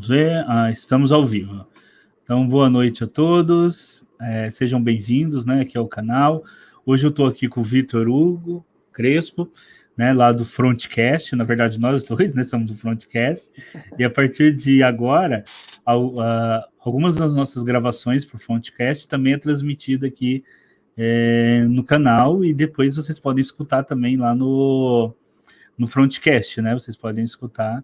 Vamos ver. Estamos ao vivo. Então, boa noite a todos. Sejam bem-vindos, né, aqui ao canal. Hoje eu estou aqui com o Vitor Hugo Crespo, né, lá do Frontcast. Na verdade, nós dois, né, somos do Frontcast. E a partir de agora, algumas das nossas gravações para o Frontcast também é transmitida aqui no canal, e depois vocês podem escutar também lá no Frontcast, né? Vocês podem escutar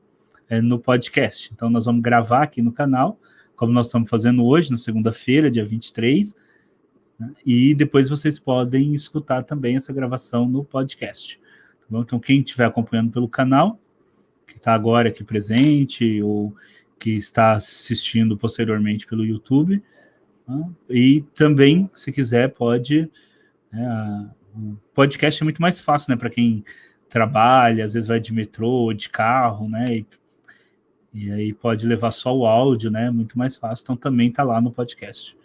no podcast. Então, nós vamos gravar aqui no canal, como nós estamos fazendo hoje, na segunda-feira, dia 23, né? E depois vocês podem escutar também essa gravação no podcast. Tá bom? Então, quem estiver acompanhando pelo canal, que está agora aqui presente, ou que está assistindo posteriormente pelo YouTube, né? E também, se quiser, pode... o podcast é muito mais fácil, né, para quem trabalha, às vezes vai de metrô ou de carro, né, e aí pode levar só o áudio, né, muito mais fácil, então também está lá no podcast,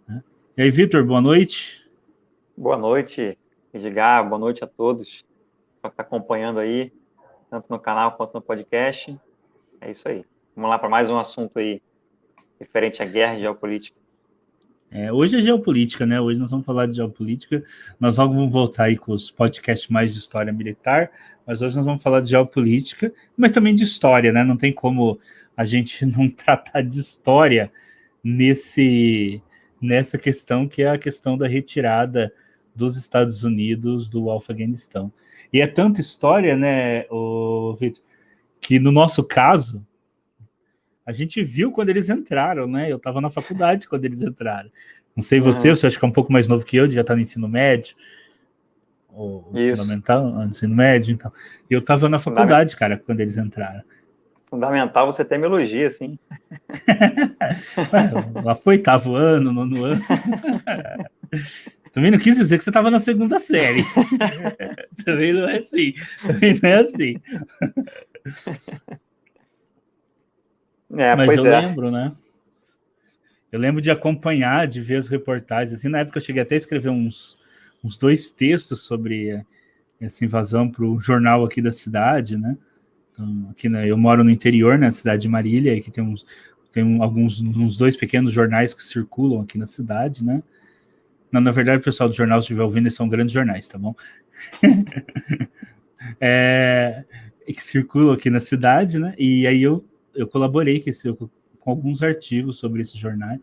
né? E aí, Vitor, boa noite. Boa noite, Edgar, boa noite a todos que está acompanhando aí, tanto no canal quanto no podcast. É isso aí. Vamos lá para mais um assunto aí, referente à guerra e geopolítica. Hoje é geopolítica, né? Hoje nós vamos falar de geopolítica. Nós vamos voltar aí com os podcasts mais de história militar, mas hoje nós vamos falar de geopolítica, mas também de história, né? Não tem como a gente não tratar de história nessa questão, que é a questão da retirada dos Estados Unidos do Afeganistão. E é tanta história, né, Vitor, que no nosso caso, a gente viu quando eles entraram, né? Eu estava na faculdade quando eles entraram. Não sei você acha que é um pouco mais novo que eu, devia estar no ensino médio, ou fundamental, no ensino médio, então. Eu estava na faculdade, cara, quando eles entraram. Fundamental, você até me elogia, assim. Lá foi 8º ano, 9º ano. Também não quis dizer que você estava na segunda série. Também não é assim. Também não é assim. Mas eu lembro, né? Eu lembro de acompanhar, de ver as reportagens. Assim, na época eu cheguei até a escrever uns 2 textos sobre essa invasão para o jornal aqui da cidade, né? Então, aqui, né, eu moro no interior, na cidade de Marília, e aqui tem uns 2 pequenos jornais que circulam aqui na cidade, né? Não, na verdade, o pessoal do jornal, se estiver ouvindo, eles são grandes jornais, tá bom? Que circulam aqui na cidade, né? E aí eu colaborei com alguns artigos sobre esse jornal,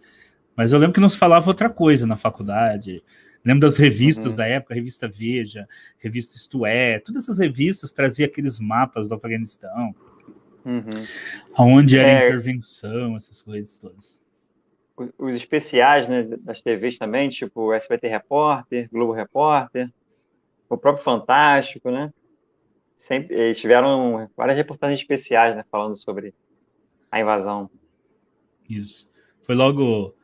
mas eu lembro que não se falava outra coisa na faculdade. Lembro das revistas da época, a revista Veja, revista Isto É, todas essas revistas traziam aqueles mapas do Afeganistão, aonde era a intervenção, essas coisas todas. Os especiais, né, das TVs também, tipo SBT Repórter, Globo Repórter, o próprio Fantástico, né? Sempre, eles tiveram várias reportagens especiais, né, falando sobre a invasão. Isso. Foi logo...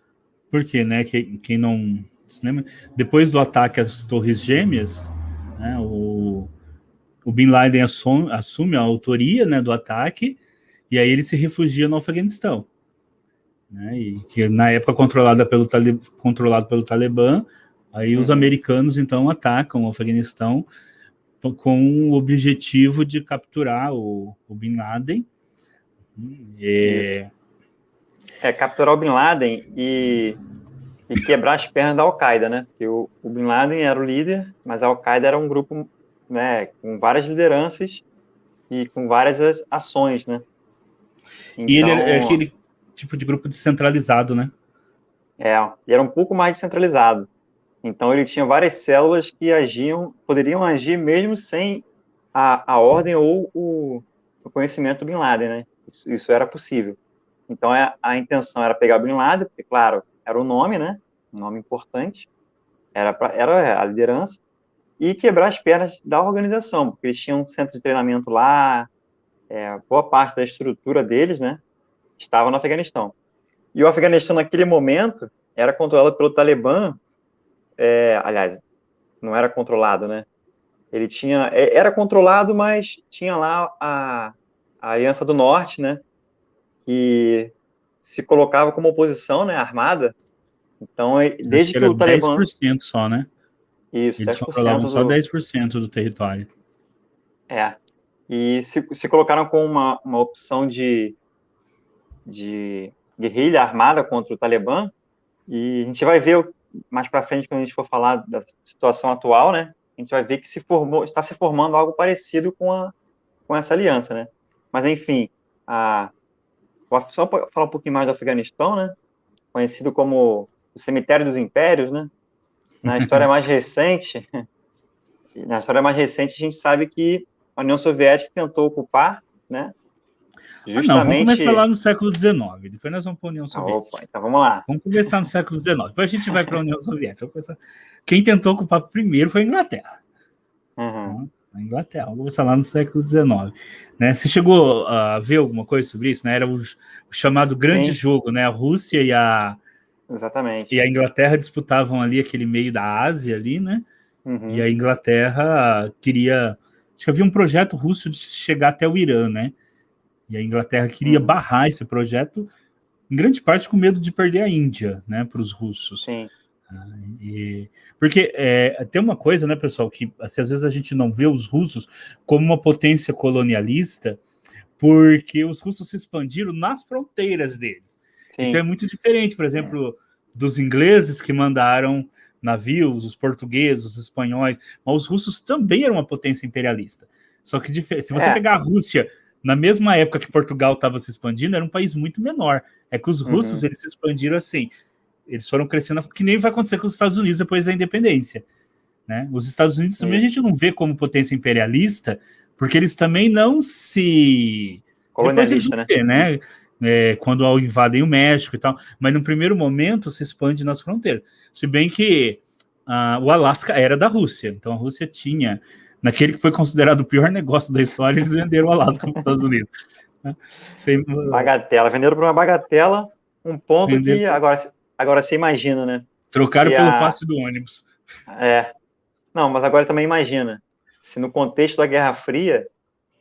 Porque, né, quem não se lembra, depois do ataque às Torres Gêmeas, né, o Bin Laden assume a autoria, né, do ataque, e aí ele se refugia no Afeganistão, né, e que na época controlado pelo Talibã, aí os americanos então atacam o Afeganistão com o objetivo de capturar o Bin Laden. Capturar o Bin Laden e quebrar as pernas da Al-Qaeda, né? Porque o Bin Laden era o líder, mas a Al-Qaeda era um grupo, né, com várias lideranças e com várias ações, né? Então, e ele é aquele tipo de grupo descentralizado, né? E era um pouco mais descentralizado. Então ele tinha várias células que poderiam agir mesmo sem a ordem ou o conhecimento do Bin Laden, né? Isso era possível. Então a intenção era pegar o Bin Laden, porque, claro, era o nome, né? Um nome importante, era a liderança, e quebrar as pernas da organização, porque eles tinham um centro de treinamento lá, boa parte da estrutura deles, né? Estava no Afeganistão. E o Afeganistão, naquele momento, era controlado pelo Talibã, aliás, não era controlado, né? Ele era controlado, mas tinha lá a Aliança do Norte, né? Que se colocava como oposição, né? Armada. Então, desde que o Talibã... 10% só, né? Isso, eles 10% controlavam só 10% do território. E se colocaram com uma opção de de guerrilha armada contra o Talibã, e a gente vai ver mais para frente, quando a gente for falar da situação atual, né, a gente vai ver que está se formando algo parecido com essa aliança, né? Mas, enfim, só para falar um pouquinho mais do Afeganistão, né, conhecido como o cemitério dos impérios, né, na história mais recente, a gente sabe que a União Soviética tentou ocupar, né, Não, vamos começar justamente... lá no século XIX, depois nós vamos para a União Soviética. Opa, então vamos lá. Vamos começar no século XIX, depois a gente vai para a União Soviética. Quem tentou ocupar primeiro foi a Inglaterra. Uhum. A Inglaterra, vamos começar lá no século XIX. Né? Você chegou a ver alguma coisa sobre isso? Né? Era o chamado grande Sim. jogo, né? A Rússia Exatamente. e a Inglaterra disputavam ali aquele meio da Ásia ali, né? Uhum. E a Inglaterra queria... Acho que havia um projeto russo de chegar até o Irã, né? E a Inglaterra queria barrar esse projeto, em grande parte com medo de perder a Índia, né, para os russos. Sim. Porque tem uma coisa, né, pessoal, que assim, às vezes a gente não vê os russos como uma potência colonialista, porque os russos se expandiram nas fronteiras deles. Sim. Então é muito diferente, por exemplo, dos ingleses que mandaram navios, os portugueses, os espanhóis, mas os russos também eram uma potência imperialista. Só que se você pegar a Rússia na mesma época que Portugal estava se expandindo, era um país muito menor. É que os russos, eles se expandiram assim, eles foram crescendo, que nem vai acontecer com os Estados Unidos depois da independência. Né? Os Estados Unidos também a gente não vê como potência imperialista, porque eles também não se... Depois eles vão ser, né? Quando invadem o México e tal, mas no primeiro momento se expande nas fronteiras. Se bem que o Alasca era da Rússia, então a Rússia tinha... Naquele que foi considerado o pior negócio da história, eles venderam o Alasca para os Estados Unidos. Bagatela, venderam por uma bagatela, um ponto que agora você imagina, né? Trocaram pelo passe do ônibus. Não, mas agora também imagina, se no contexto da Guerra Fria,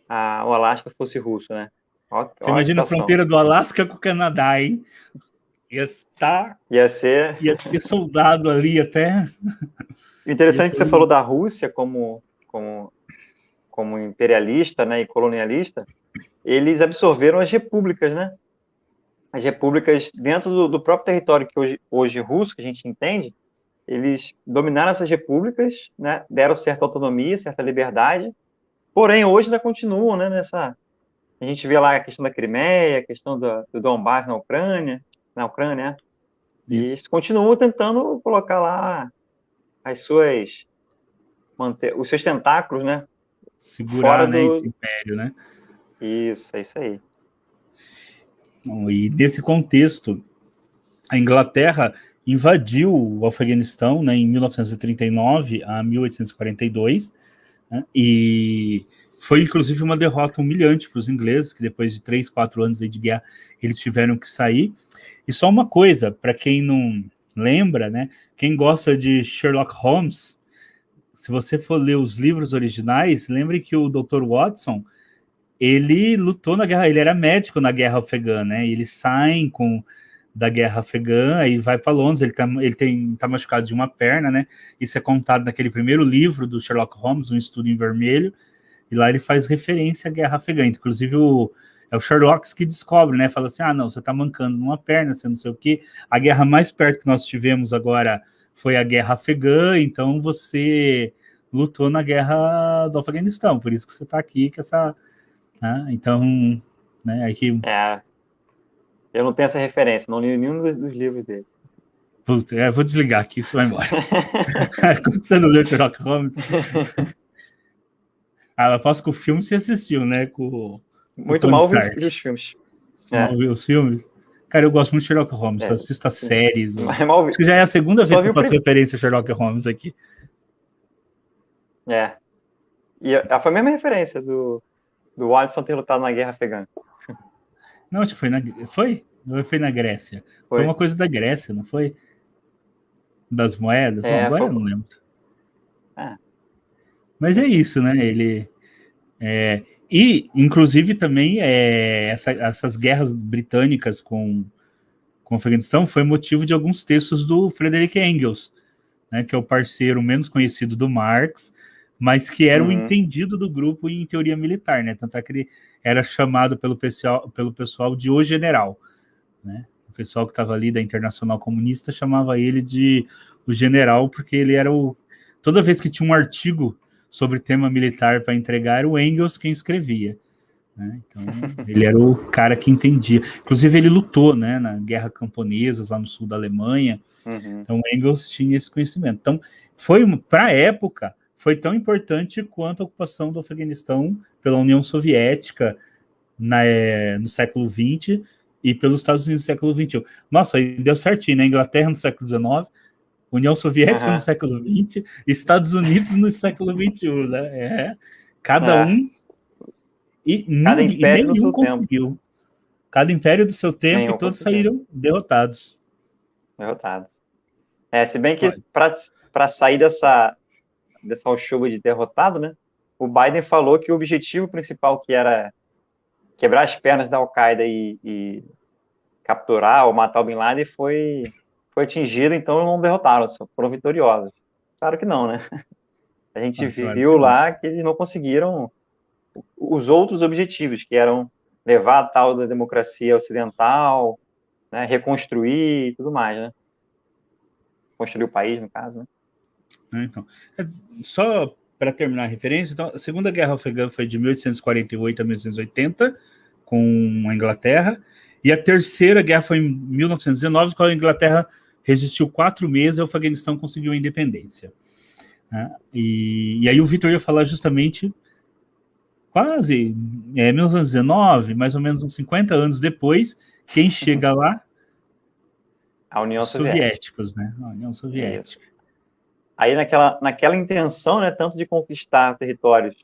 o Alasca fosse russo, né? Você imagina a fronteira do Alasca com o Canadá, hein? Ia ter soldado ali até... O interessante é que você falou da Rússia como imperialista, né, e colonialista. Eles absorveram as repúblicas, né? As repúblicas dentro do próprio território que hoje russo, que a gente entende, eles dominaram essas repúblicas, né? Deram certa autonomia, certa liberdade, porém hoje ainda continuam, né? A gente vê lá a questão da Crimeia, a questão do Donbass na Ucrânia, né? E eles continuam tentando colocar lá os seus tentáculos, né? Segurar, né, esse império, né? Isso, é isso aí. Bom, e nesse contexto, a Inglaterra invadiu o Afeganistão, né, em 1939 a 1842, né, e foi inclusive uma derrota humilhante para os ingleses, que depois de 3, 4 anos de guerra, eles tiveram que sair. E só uma coisa, para quem não lembra, né, quem gosta de Sherlock Holmes, se você for ler os livros originais, lembre que o Dr. Watson, ele lutou na guerra, ele era médico na guerra afegã, né? Eles saem da guerra afegã, aí vai para Londres, ele tá machucado de uma perna, né? Isso é contado naquele primeiro livro do Sherlock Holmes, Um Estudo em Vermelho, e lá ele faz referência à guerra afegã. Inclusive é o Sherlock que descobre, né? Fala assim, não, você tá mancando numa perna, você não sei o quê. A guerra mais perto que nós tivemos agora foi a guerra afegã, então você lutou na guerra do Afeganistão, por isso que você está aqui com essa... Então, né, aqui... Eu não tenho essa referência, não li nenhum dos livros dele. Putz, vou desligar aqui, você vai embora. Como você não leu Sherlock Holmes? Eu faço com o filme que você assistiu, né? Muito mal vi os filmes. Mal vi os filmes? Cara, eu gosto muito de Sherlock Holmes, eu assisto as séries. Acho que já é a segunda vez que eu faço referência a Sherlock Holmes aqui. E foi a mesma referência do Watson ter lutado na guerra afegã. Não, acho que foi? Ou foi na Grécia? Foi uma coisa da Grécia, não foi? Das moedas? Agora eu não lembro. Mas é isso, né? Ele... E, inclusive, também essas guerras britânicas com o Afeganistão foi motivo de alguns textos do Frederick Engels, né, que é o parceiro menos conhecido do Marx, mas que era o entendido do grupo em teoria militar, né? Tanto é que ele era chamado pelo pessoal de o general, né? O pessoal que estava ali da Internacional Comunista chamava ele de o general, porque ele era o... Toda vez que tinha um artigo sobre tema militar para entregar, era o Engels quem escrevia, né? Então, ele era o cara que entendia. Inclusive, ele lutou, né, na Guerra Camponesa, lá no sul da Alemanha. Então, Engels tinha esse conhecimento. Então, para a época, foi tão importante quanto a ocupação do Afeganistão pela União Soviética no século XX e pelos Estados Unidos no século XXI. Nossa, aí deu certinho, né? Inglaterra no século XIX, União Soviética no século XX, Estados Unidos no século XXI, né? Cada um... E nenhum conseguiu. Tempo. Cada império do seu tempo nenhum e todos saíram derrotados. Se bem que para sair dessa chuva de derrotado, né? O Biden falou que o objetivo principal, que era quebrar as pernas da Al-Qaeda e capturar ou matar o Bin Laden, foi atingido, então não derrotaram, foram vitoriosos. Claro que não, né? A gente viu lá que eles não conseguiram os outros objetivos, que eram levar a tal da democracia ocidental, né, reconstruir e tudo mais, né? Construir o país, no caso, né? Então, só para terminar a referência, então, a Segunda Guerra Afegã foi de 1848 a 1880, com a Inglaterra, e a Terceira Guerra foi em 1919, com a Inglaterra resistiu 4 meses e o Afeganistão conseguiu a independência. E aí o Vitor ia falar justamente... Quase 1919, mais ou menos uns 50 anos depois, quem chega lá? A União Soviéticos, né? A União Soviética. Isso. Aí naquela intenção, né, tanto de conquistar territórios,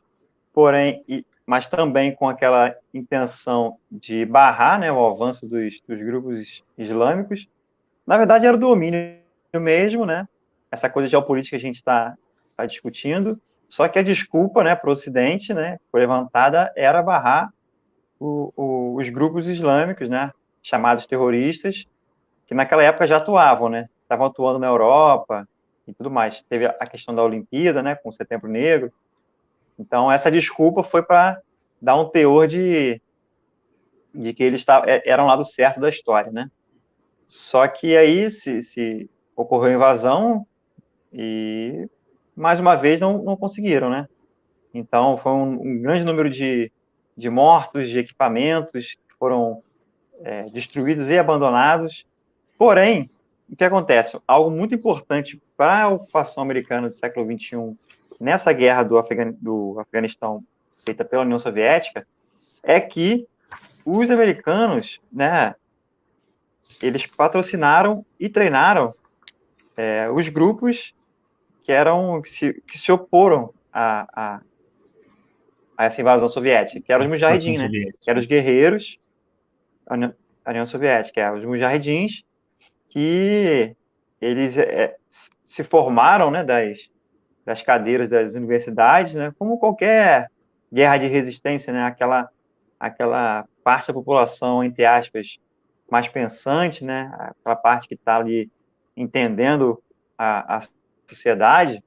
porém, mas também com aquela intenção de barrar, né, o avanço dos grupos islâmicos, na verdade era o domínio mesmo, né? Essa coisa geopolítica que a gente está discutindo. Só que a desculpa, né, para o Ocidente, né, foi levantada, era barrar os grupos islâmicos, né, chamados terroristas, que naquela época já atuavam, né, estavam atuando na Europa e tudo mais. Teve a questão da Olimpíada, né, com o Setembro Negro. Então, essa desculpa foi para dar um teor de que eles eram lá do certo da história, né. Só que aí se ocorreu a invasão e, mais uma vez, não conseguiram, né. Então, foi um grande número de mortos, de equipamentos que foram destruídos e abandonados. Porém, o que acontece? Algo muito importante para a ocupação americana do século XXI, nessa guerra do Afeganistão feita pela União Soviética, é que os americanos, né, eles patrocinaram e treinaram os grupos que se oporam a essa invasão soviética, que eram os mujahidins, né? Que eram os guerreiros, a União Soviética, os mujahidins, que eles se formaram, né, das cadeiras das universidades, né, como qualquer guerra de resistência, né, aquela parte da população, entre aspas, mais pensante, né, aquela parte que está ali entendendo a sociedade,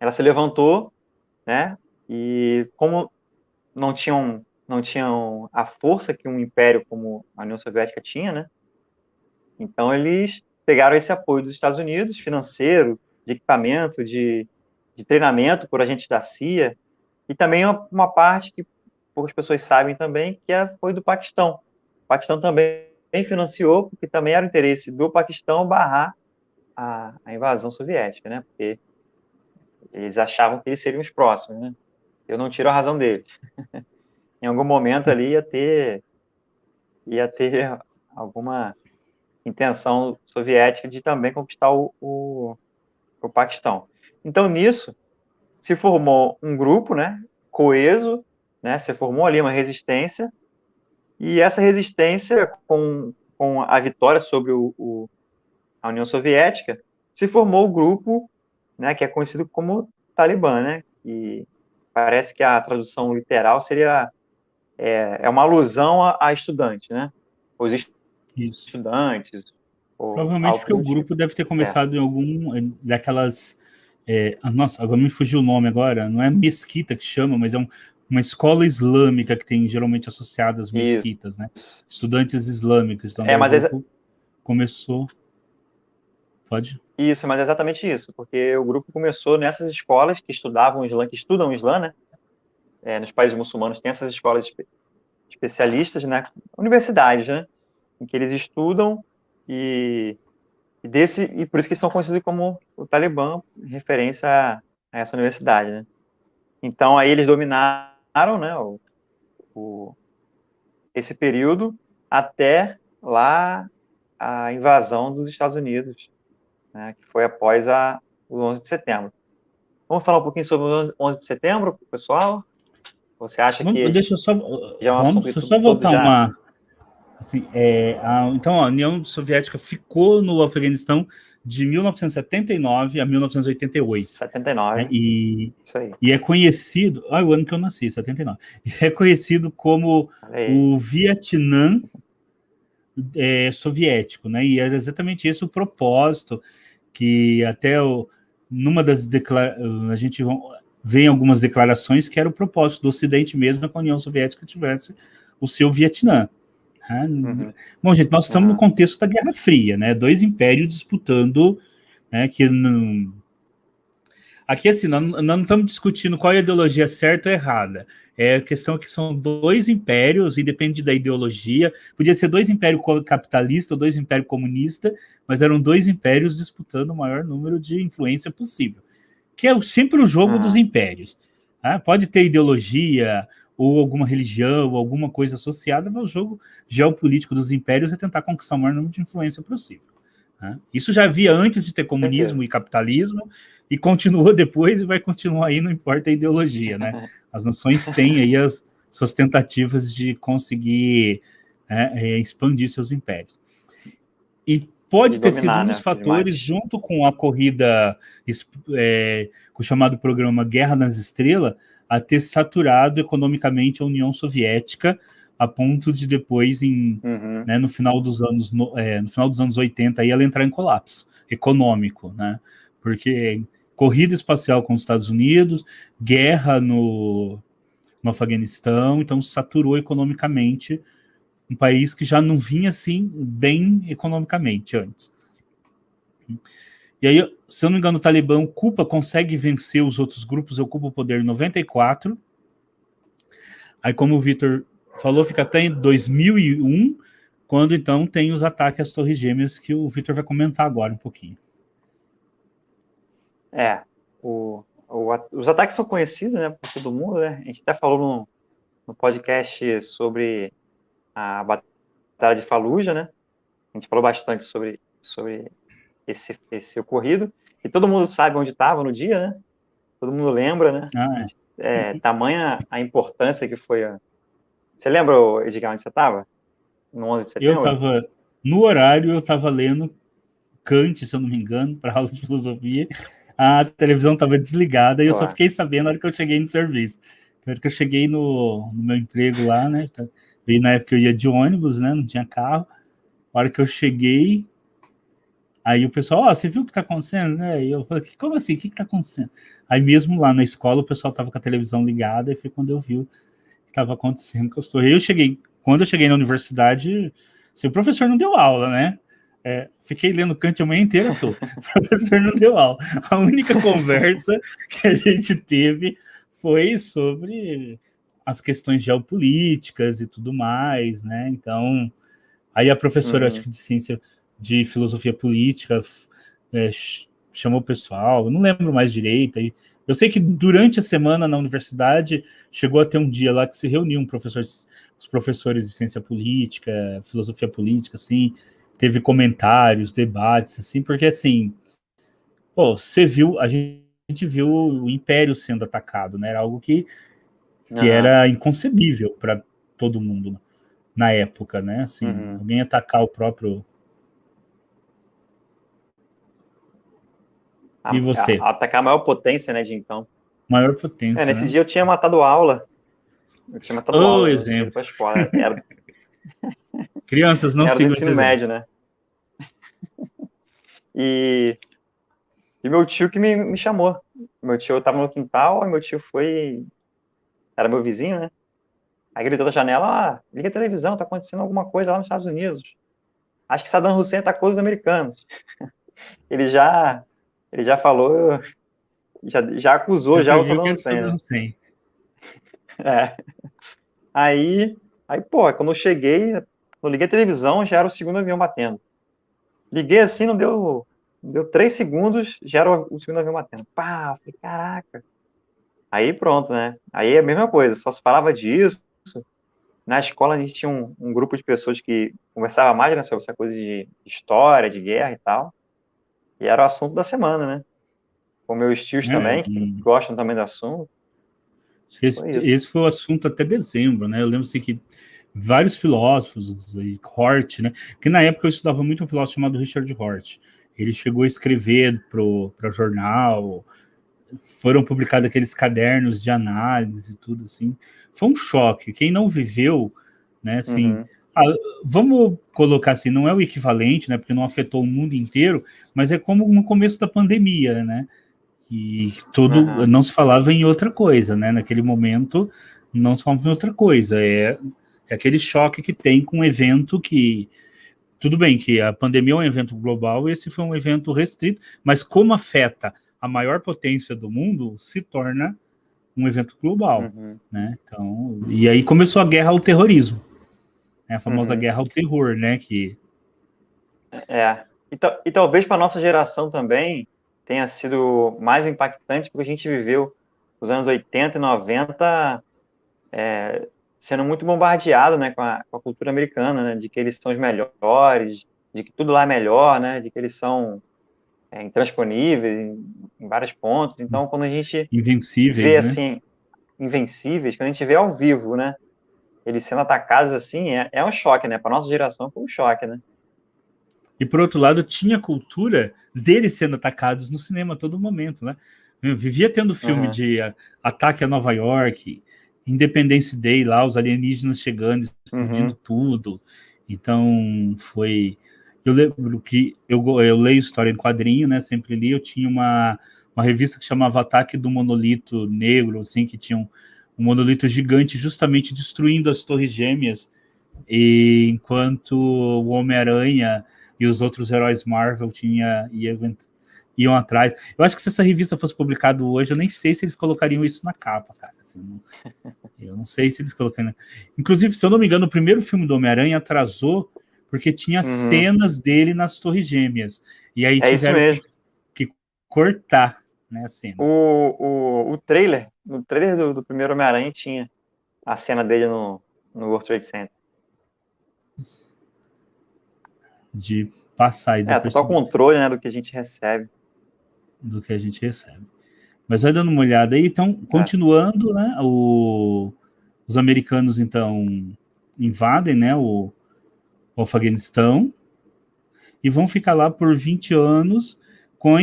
ela se levantou, né, e como não tinham a força que um império como a União Soviética tinha, né? Então eles pegaram esse apoio dos Estados Unidos, financeiro, de equipamento, de treinamento por agentes da CIA, e também uma parte que poucas pessoas sabem também, que foi do Paquistão. O Paquistão também financiou, porque também era o interesse do Paquistão barrar a invasão soviética, né? Porque eles achavam que eles seriam os próximos, né? Eu não tiro a razão deles. Em algum momento ali ia ter alguma intenção soviética de também conquistar o Paquistão. Então, nisso, se formou um grupo, né, coeso, né, se formou ali uma resistência, e essa resistência, com a vitória sobre a União Soviética, se formou o grupo, né, que é conhecido como Talibã, né, e parece que a tradução literal seria uma alusão a estudante, né? Os estudantes. Provavelmente porque o grupo deve ter começado em algum daquelas... nossa, agora me fugiu o nome agora. Não é mesquita que chama, mas é uma escola islâmica que tem geralmente associadas às Isso. mesquitas, né? Estudantes islâmicos. Então, Mas o grupo começou... Pode? Isso, mas é exatamente isso, porque o grupo começou nessas escolas que estudavam Islã, que estudam o Islã, né? Nos países muçulmanos tem essas escolas especialistas, né? Universidades, né? Em que eles estudam e por isso que são conhecidos como o Talibã, em referência a essa universidade, né? Então aí eles dominaram, né? Esse período até lá a invasão dos Estados Unidos, né? Que foi após o 11 de setembro. Vamos falar um pouquinho sobre o 11 de setembro, pessoal? Você acha que Deixa eu só... já é um assunto que só todos voltar já... uma... Assim, então, a União Soviética ficou no Afeganistão de 1979 a 1988. 79, Né? E isso aí. é conhecido... o ano que eu nasci, 79. E é conhecido como o Vietnã soviético, né? E era exatamente esse o propósito que até numa das a gente vê em algumas declarações que era o propósito do Ocidente mesmo que a União Soviética tivesse o seu Vietnã. Uhum. Bom, gente, nós estamos no contexto da Guerra Fria, né? Dois impérios disputando, né? Que não... Aqui, assim, nós não estamos discutindo qual é a ideologia certa ou errada. É a questão que são dois impérios, independe da ideologia. Podia ser dois impérios capitalistas ou dois impérios comunistas, mas eram dois impérios disputando o maior número de influência possível. Que é sempre o jogo dos impérios. Tá? Pode ter ideologia ou alguma religião ou alguma coisa associada, mas o jogo geopolítico dos impérios é tentar conquistar o maior número de influência possível. Tá? Isso já havia antes de ter comunismo e capitalismo, e continua depois e vai continuar aí, não importa a ideologia, né? As nações têm aí as suas tentativas de conseguir expandir seus impérios. E pode ter sido um dos fatores, junto com a corrida, com o chamado programa Guerra nas Estrelas, a ter saturado economicamente a União Soviética, a ponto de depois, né, no final dos anos 80, aí ela entrar em colapso econômico, né? Porque corrida espacial com os Estados Unidos, guerra no Afeganistão, então saturou economicamente um país que já não vinha assim bem economicamente antes. E aí, se eu não me engano, o Talibã consegue vencer os outros grupos, ocupa o poder em 94. Aí, como o Vitor falou, fica até em 2001, quando então tem os ataques às Torres Gêmeas, que o Vitor vai comentar agora um pouquinho. Os ataques são conhecidos, né, por todo mundo, né? A gente até falou no podcast sobre a Batalha de Fallujah, né? A gente falou bastante sobre esse ocorrido. E todo mundo sabe onde estava no dia, né? Todo mundo lembra, né? Tamanha a importância que foi. Você lembra, Edgar, onde você estava? No 11 de setembro? Eu estava, no horário, eu estava lendo Kant, se eu não me engano, para aula de filosofia. A televisão estava desligada e eu só fiquei sabendo na hora que eu cheguei no serviço. Na hora que eu cheguei no meu emprego lá, né? E na época eu ia de ônibus, né? Não tinha carro. Na hora que eu cheguei, aí o pessoal, você viu o que está acontecendo? Né? E eu falei, como assim? O que está acontecendo? Aí mesmo lá na escola, o pessoal estava com a televisão ligada e foi quando eu vi o que estava acontecendo com as torres. Quando eu cheguei na universidade, assim, o professor não deu aula, né? Fiquei lendo Kant a manhã inteira, o professor não deu aula. A única conversa que a gente teve foi sobre as questões geopolíticas e tudo mais, né? Então, aí a professora, acho que de filosofia política, chamou o pessoal, eu não lembro mais direito. Aí, eu sei que durante a semana na universidade chegou a ter um dia lá que se reuniam os professores de ciência política, filosofia política, assim, teve comentários, debates, assim, porque assim, a gente viu o império sendo atacado, né? Era algo que era inconcebível para todo mundo na época, né? Assim, alguém atacar o próprio... E você? Atacar a maior potência, né, de então. Maior potência, nesse né? dia eu tinha matado aula. Exemplo. Pra escola. Era... Crianças, não sigam esse ensino médio, né? E meu tio que me chamou. Meu tio, eu tava no quintal, e meu tio foi era meu vizinho, né? Aí gritou da janela, liga a televisão, tá acontecendo alguma coisa lá nos Estados Unidos. Acho que Saddam Hussein atacou os americanos. Ele já, ele já falou, já acusou Já já o previu que Saddam era o Hussein, Saddam né? Hussein. É. Pô, quando eu cheguei, eu liguei a televisão, já era o segundo avião batendo. Liguei assim, não deu 3 segundos, já era o segundo avião batendo. Pá, falei, caraca. Aí pronto, né? Aí é a mesma coisa, só se falava disso. Na escola a gente tinha um grupo de pessoas que conversava mais, né, sobre essa coisa de história, de guerra e tal. E era o assunto da semana, né? Com meus tios É, também, que gostam também do assunto. esse, Foi isso. esse foi o assunto até dezembro, né? Eu lembro assim, que vários filósofos, e Hort, né? Porque na época eu estudava muito um filósofo chamado Richard Hort. Ele chegou a escrever para jornal, foram publicados aqueles cadernos de análise e tudo assim. Foi um choque. Quem não viveu, né, assim, Uhum, ah, vamos colocar assim, não é o equivalente, né, porque não afetou o mundo inteiro, mas é como no começo da pandemia, né, que tudo uhum, não se falava em outra coisa, né, naquele momento não se falava em outra coisa, é aquele choque que tem com um evento que tudo bem que a pandemia é um evento global e esse foi um evento restrito, mas como afeta a maior potência do mundo, se torna um evento global, uhum, né? Então, e aí começou a guerra ao terrorismo, né? A famosa uhum. guerra ao terror, né? Que É. E talvez para nossa geração também tenha sido mais impactante, porque a gente viveu os anos 80 e 90 sendo muito bombardeado, né, com a cultura americana, né, de que eles são os melhores, de que tudo lá é melhor, né, de que eles são intransponíveis em vários pontos. Então, quando a gente vê invencíveis, né? assim invencíveis, quando a gente vê ao vivo, né, eles sendo atacados assim, é um choque, né? Para nossa geração foi um choque, né? E por outro lado, tinha a cultura deles sendo atacados no cinema a todo momento, né? Eu vivia tendo filme Uhum, de ataque a Nova York, Independence Day lá, os alienígenas chegando, explodindo uhum, tudo. Então foi. Eu lembro que eu leio história em quadrinho, né? Sempre li. Eu tinha uma revista que chamava Ataque do Monolito Negro, assim, que tinha um monolito gigante justamente destruindo as Torres Gêmeas. E enquanto o Homem-Aranha e os outros heróis Marvel iam atrás. Eu acho que se essa revista fosse publicada hoje, eu nem sei se eles colocariam isso na capa, cara. Assim, eu não sei se eles colocariam. Inclusive, se eu não me engano, o primeiro filme do Homem-Aranha atrasou porque tinha uhum. cenas dele nas Torres Gêmeas. E aí É isso tiveram mesmo. que cortar, né, a cena. O trailer, no trailer do primeiro Homem-Aranha tinha a cena dele no World Trade Center. De passar Total desapercebido controle, né, do que a gente recebe. do que a gente recebe. Mas vai dando uma olhada aí. Então, É. continuando, né? Os americanos, então, invadem, né? O Afeganistão e vão ficar lá por 20 anos com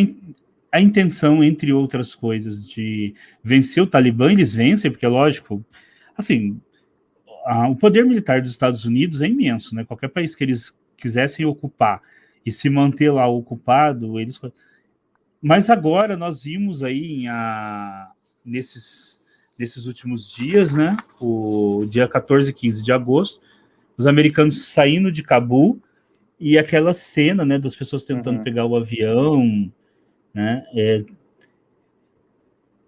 a intenção, entre outras coisas, de vencer o Talibã. Eles vencem, porque, lógico, assim, o poder militar dos Estados Unidos é imenso, né? Qualquer país que eles quisessem ocupar e se manter lá ocupado, eles. Mas agora nós vimos aí nesses últimos dias, né? O dia 14 e 15 de agosto, os americanos saindo de Cabul e aquela cena, né, das pessoas tentando Uhum, pegar o avião, né,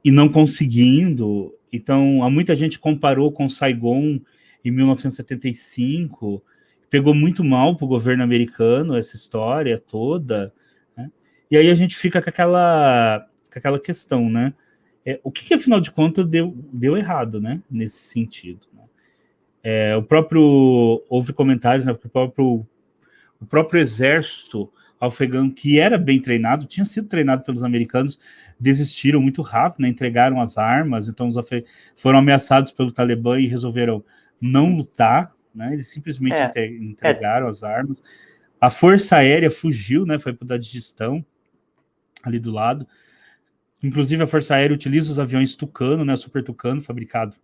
e não conseguindo. Então, há muita gente comparou com Saigon em 1975, pegou muito mal para o governo americano essa história toda, né? E aí a gente fica com aquela questão, né? O que afinal de contas deu errado, né? Nesse sentido. Né? Houve comentários, né? O próprio exército afegão, que era bem treinado, tinha sido treinado pelos americanos, desistiram muito rápido, né, entregaram as armas, então foram ameaçados pelo Talibã e resolveram não lutar, né, eles simplesmente é, é, entregaram as armas. A Força Aérea fugiu, né, foi para o Daguestão, ali do lado. Inclusive, a Força Aérea utiliza os aviões Tucano, né, Super Tucano, fabricado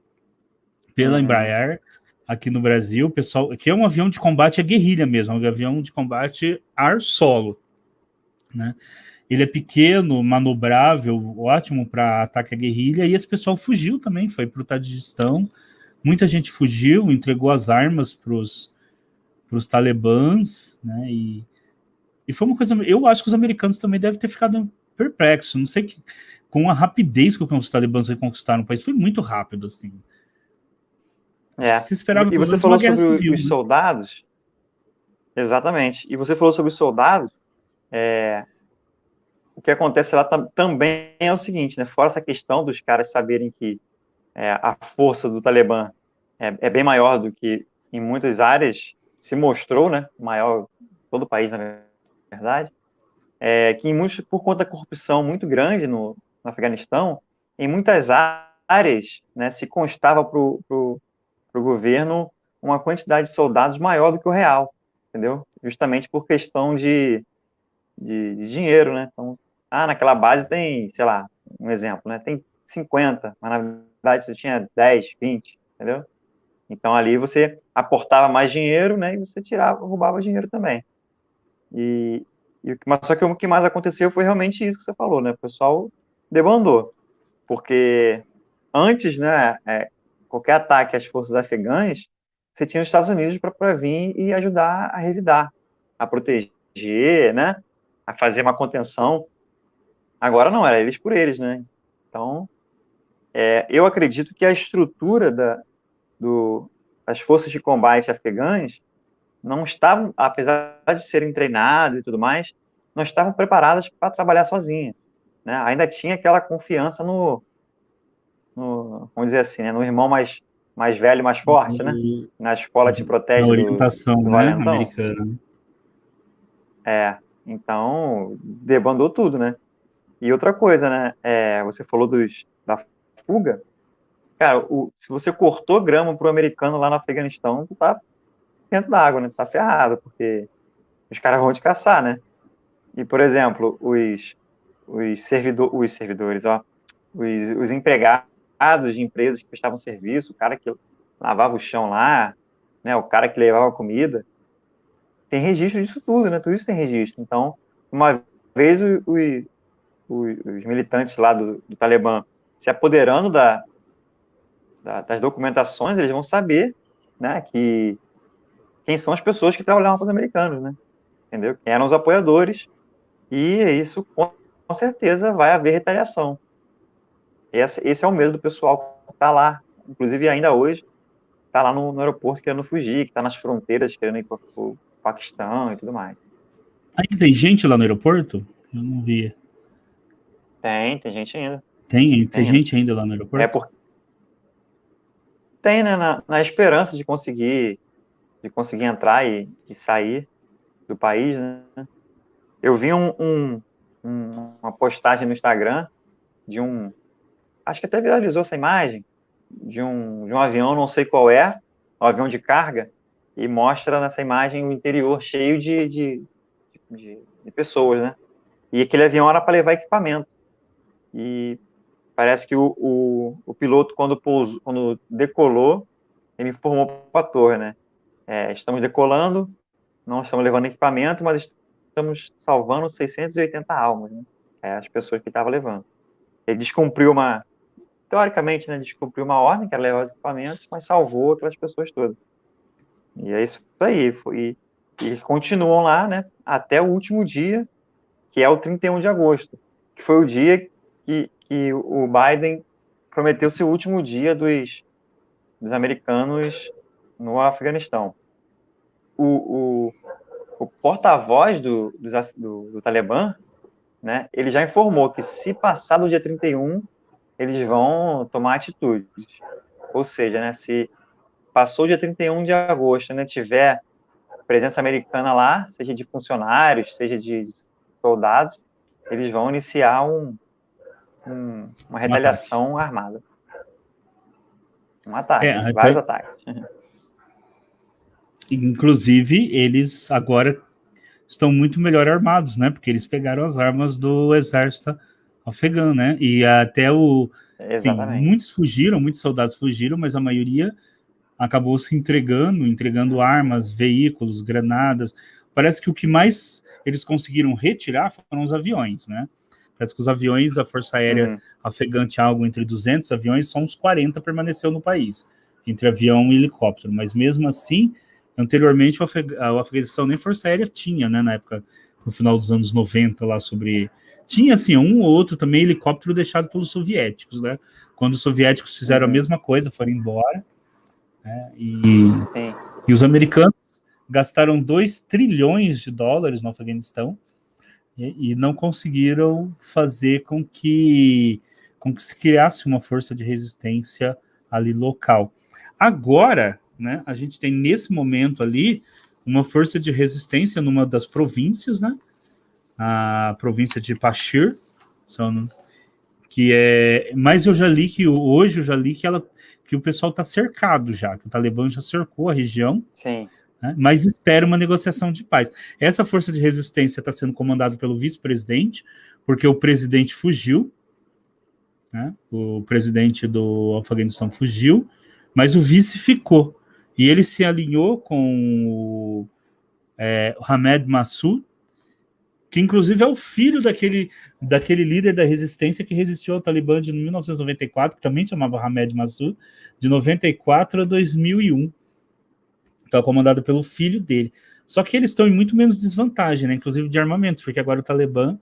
pela uhum, Embraer, aqui no Brasil, pessoal, que é um avião de combate à guerrilha mesmo, um avião de combate ar-solo, né? ele é pequeno, manobrável, ótimo para ataque à guerrilha, e esse pessoal fugiu também, foi para o Tajiquistão. Muita gente fugiu, entregou as armas para os talibãs, né? E foi uma coisa. Eu acho que os americanos também devem ter ficado perplexos. Não sei que, com a rapidez com que os talibãs reconquistaram o país, foi muito rápido, assim. Acho que se esperava E pelo você menos uma falou guerra sobre civil. os Né? soldados, exatamente. E você falou sobre os soldados, o que acontece lá também é o seguinte, né? Fora essa questão dos caras saberem que a força do Talibã é bem maior do que em muitas áreas se mostrou, né? Maior todo o país, na verdade. Que em muitos, por conta da corrupção muito grande no Afeganistão, em muitas áreas, né, se constava para o governo uma quantidade de soldados maior do que o real, entendeu? Justamente por questão de dinheiro, né? Então, naquela base tem, sei lá, um exemplo, né? Tem 50, mas na verdade você tinha 10, 20, entendeu? Então ali você aportava mais dinheiro, né? E você roubava dinheiro também. Mas só que o que mais aconteceu foi realmente isso que você falou, né? O pessoal debandou, porque antes, né, qualquer ataque às forças afegãs, você tinha os Estados Unidos para vir e ajudar a revidar, a proteger, né, a fazer uma contenção. Agora não, era eles por eles, né? Então, eu acredito que a estrutura das forças de combate afegãs não estavam, apesar de serem treinadas e tudo mais, não estavam preparadas para trabalhar sozinhas, né? Ainda tinha aquela confiança vamos dizer assim, né? No irmão mais velho, mais forte, né? Na escola te Na protege orientação, do né, valentão. americana. Então debandou tudo, né? E outra coisa, né? Você falou da fuga. Cara, se você cortou grama pro americano lá no Afeganistão, tu tá dentro da água, né? Tá ferrado, porque os caras vão te caçar, né? E, por exemplo, os servidores, ó, os empregados de empresas que prestavam serviço, o cara que lavava o chão lá, né, o cara que levava comida, tem registro disso tudo, né? Tudo isso tem registro. Então, uma vez os militantes lá do Talibã se apoderando das documentações, eles vão saber, né, quem são as pessoas que trabalhavam com os americanos, né? Entendeu? Quem eram os apoiadores, e isso com certeza vai haver retaliação. Esse é o medo do pessoal que está lá, inclusive ainda hoje, está lá no aeroporto querendo fugir, que está nas fronteiras querendo ir para o Paquistão e tudo mais. Ainda tem gente lá no aeroporto? Eu não via. Tem gente ainda. Tem gente ainda lá no aeroporto? Tem, né, na esperança de conseguir entrar e sair do país, né? Eu vi uma postagem no Instagram de acho que até viralizou essa imagem, de um avião, não sei qual um avião de carga, e mostra nessa imagem o interior cheio de pessoas, né? E aquele avião era para levar equipamento. E parece que o piloto, quando decolou, ele informou para a torre, né? Estamos decolando, não estamos levando equipamento, mas estamos salvando 680 almas, né? As pessoas que estavam levando. Ele teoricamente, né, descumpriu uma ordem, que era levar os equipamentos, mas salvou aquelas pessoas todas. E é isso aí. E continuam lá, né, até o último dia, que é o 31 de agosto, que foi o dia que o Biden prometeu ser o último dia dos americanos no Afeganistão. O porta-voz do Talibã, né, ele já informou que se passar do dia 31, eles vão tomar atitudes. Ou seja, né, se passou o dia 31 de agosto, ainda tiver presença americana lá, seja de funcionários, seja de soldados, eles vão iniciar uma retaliação armada. Um ataque, vários ataques. Inclusive, eles agora estão muito melhor armados, né? Porque eles pegaram as armas do exército afegão, né? E até assim, muitos soldados fugiram, mas a maioria acabou se entregando armas, veículos, granadas. Parece que o que mais eles conseguiram retirar foram os aviões, né? Parece que os aviões, a Força Aérea afegã tinha algo entre 200 aviões, só uns 40 permaneceu no país, entre avião e helicóptero. Mas mesmo assim, anteriormente, o Afeganistão nem Força Aérea tinha, né? Na época, no final dos anos 90, lá sobre... Tinha, assim, um ou outro também helicóptero deixado pelos soviéticos, né? Quando os soviéticos fizeram a mesma coisa, foram embora, né? E os americanos gastaram 2 trilhões de dólares no Afeganistão, e não conseguiram fazer com que se criasse uma força de resistência ali local. Agora, né, a gente tem nesse momento ali uma força de resistência numa das províncias, né, a província de Pashir, que é, mas hoje eu já li que o pessoal está cercado já, que o Talibã já cercou a região. Sim. Né, mas espera uma negociação de paz. Essa força de resistência está sendo comandada pelo vice-presidente, porque o presidente fugiu, né, o presidente do Afeganistão fugiu, mas o vice ficou. E ele se alinhou com o Hamed Massoud, que inclusive é o filho daquele líder da resistência que resistiu ao Talibã de 1994, que também chamava Hamed Massoud, de 94 a 2001. Está comandado pelo filho dele. Só que eles estão em muito menos desvantagem, né? Inclusive de armamentos, porque agora o Talibã...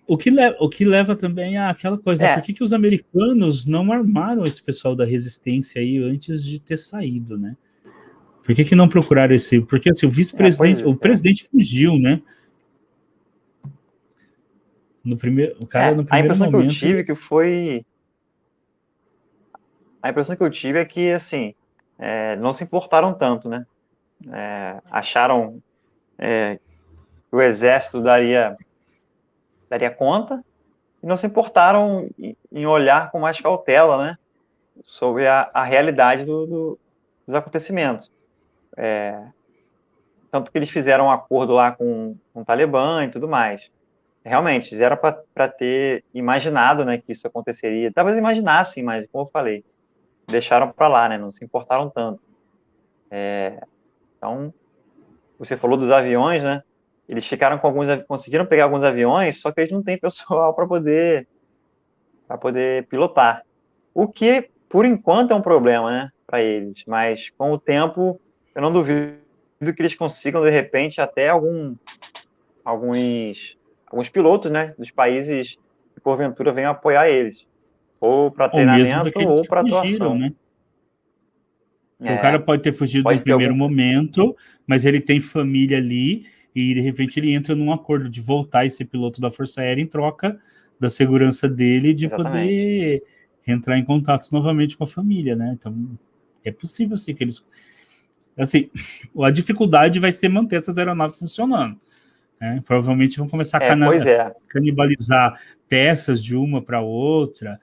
O que leva também àquela coisa, por que os americanos não armaram esse pessoal da resistência aí antes de ter saído, né? Por que não procuraram esse... Porque assim, o vice-presidente... o presidente fugiu, né? No primeiro a impressão momento... que eu tive que foi... A impressão que eu tive é que, assim, não se importaram tanto, né? Acharam que o exército daria conta e não se importaram em olhar com mais cautela, né? Sobre a realidade dos acontecimentos. Tanto que eles fizeram um acordo lá com o Talibã e tudo mais. Realmente, fizeram para ter imaginado, né, que isso aconteceria. Talvez imaginassem, mas, como eu falei, deixaram para lá, né? Não se importaram tanto. Então, você falou dos aviões, né? Eles ficaram com conseguiram pegar alguns aviões, só que eles não têm pessoal para poder pilotar. O que, por enquanto, é um problema, né, para eles. Mas, com o tempo, eu não duvido que eles consigam, de repente, até alguns pilotos, né, dos países que, porventura, venham apoiar eles. Ou para treinamento, ou para atuação. Né? O cara pode ter fugido no primeiro momento, mas ele tem família ali, e de repente ele entra num acordo de voltar e ser piloto da Força Aérea em troca da segurança dele de poder entrar em contato novamente com a família, né? Então, é possível, assim, que eles... Assim, a dificuldade vai ser manter essas aeronaves funcionando. Né? Provavelmente vão começar a canibalizar peças de uma para outra,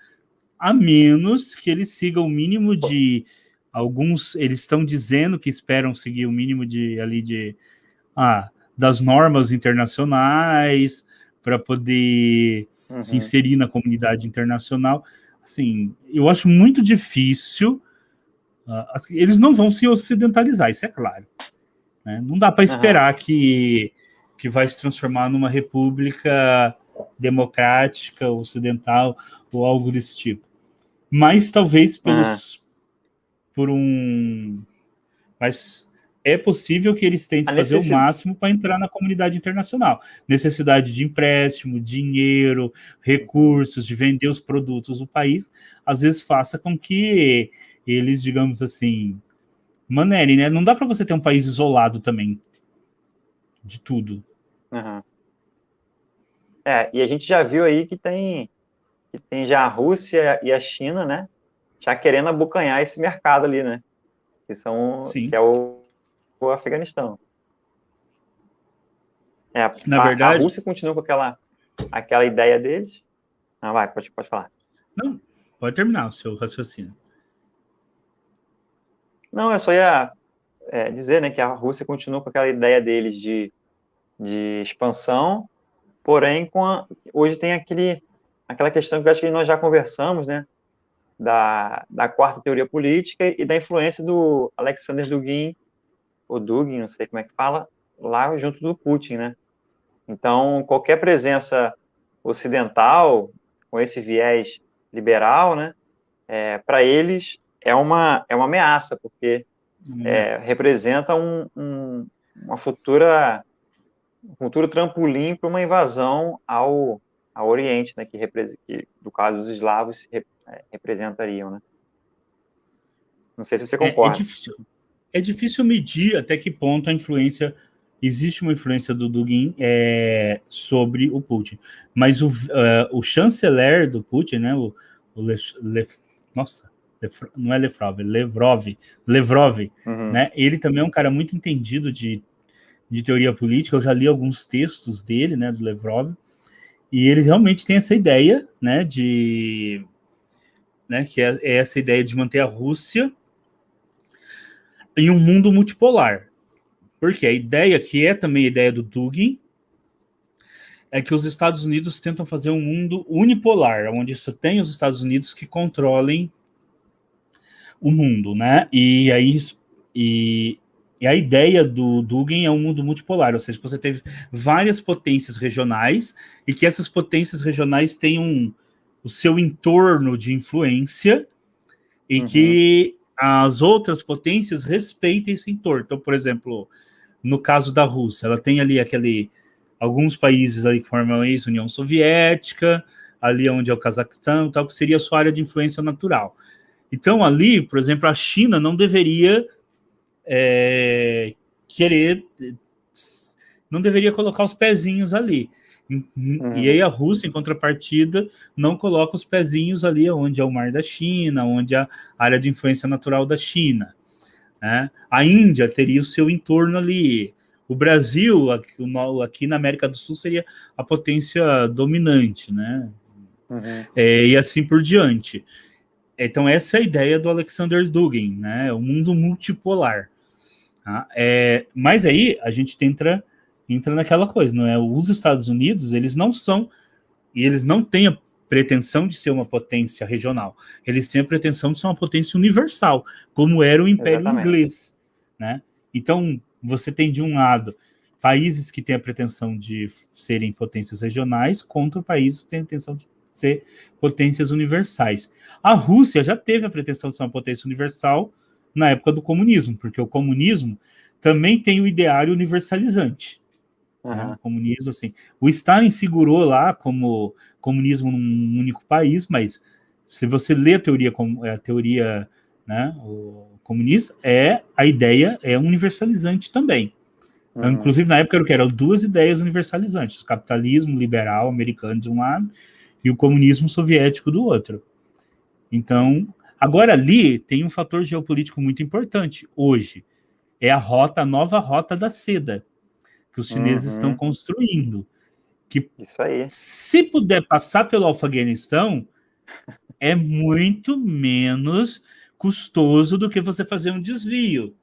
a menos que eles sigam o mínimo de... Alguns, eles estão dizendo que esperam seguir o mínimo das normas internacionais para poder se inserir na comunidade internacional. Assim, eu acho muito difícil. Eles não vão se ocidentalizar, isso é claro. Né? Não dá para esperar que vai se transformar numa república democrática, ocidental, ou algo desse tipo. Mas talvez mas é possível que eles tentem fazer o máximo para entrar na comunidade internacional. Necessidade de empréstimo, dinheiro, recursos, de vender os produtos do país, às vezes faça com que eles, digamos assim, manerem, né? Não dá para você ter um país isolado também de tudo. E a gente já viu aí que tem já a Rússia e a China, né? Já querendo abocanhar esse mercado ali, né? Que é o Afeganistão. Na verdade, a Rússia continua com aquela ideia deles. Pode falar. Não, pode terminar o seu raciocínio. Não, eu só ia dizer, né, que a Rússia continua com aquela ideia deles de expansão, porém hoje tem aquela questão que eu acho que nós já conversamos, né, da quarta teoria política e da influência do Alexander Dugin, ou Dugin, não sei como é que fala, lá junto do Putin, né? Então, qualquer presença ocidental com esse viés liberal, né, para eles é uma ameaça, porque representa uma futura um futuro trampolim para uma invasão ao Oriente, né, que no caso os eslavos representariam, né? Não sei se você É, é concorda. difícil, é difícil medir até que ponto a influência existe uma influência do Dugin sobre o Putin, mas o chanceler do Putin, né, nossa, não é Levrov, né, ele também é um cara muito entendido de teoria política. Eu já li alguns textos dele, né, do Levrov, e ele realmente tem essa ideia, né, que é essa ideia de manter a Rússia em um mundo multipolar. Porque a ideia, que é também a ideia do Dugin, é que os Estados Unidos tentam fazer um mundo unipolar, onde só tem os Estados Unidos que controlem o mundo, né? E a ideia do Dugin é um mundo multipolar, ou seja, você teve várias potências regionais e que essas potências regionais tenham o seu entorno de influência e que as outras potências respeitem esse entorno. Então, por exemplo, no caso da Rússia, ela tem ali alguns países ali que formam a ex-União Soviética, ali onde é o Cazaquistão, tal, que seria a sua área de influência natural. Então, ali, por exemplo, a China não deveria não deveria colocar os pezinhos ali. E aí a Rússia, em contrapartida, não coloca os pezinhos ali onde é o Mar da China, onde é a área de influência natural da China. Né? A Índia teria o seu entorno ali. O Brasil, aqui na América do Sul, seria a potência dominante, né? E assim por diante. Então, essa é a ideia do Alexander Dugin, né? O mundo multipolar. Tá? Mas aí a gente entra naquela coisa, não é? Os Estados Unidos, eles não têm a pretensão de ser uma potência regional. Eles têm a pretensão de ser uma potência universal, como era o Império Inglês, né? Então, você tem de um lado países que têm a pretensão de serem potências regionais contra países que têm a pretensão de ser potências universais. A Rússia já teve a pretensão de ser uma potência universal na época do comunismo, porque o comunismo também tem o ideário universalizante. Né? O comunismo, assim, o Stalin segurou lá como comunismo num único país, mas se você lê a teoria, né, comunista, a ideia é universalizante também. Então, inclusive, na época eram duas ideias universalizantes: o capitalismo liberal americano de um lado e o comunismo soviético do outro. Então, agora ali tem um fator geopolítico muito importante hoje. É a nova rota da seda, que os chineses estão construindo. Que, isso aí. Se puder passar pelo Afeganistão, é muito menos custoso do que você fazer um desvio.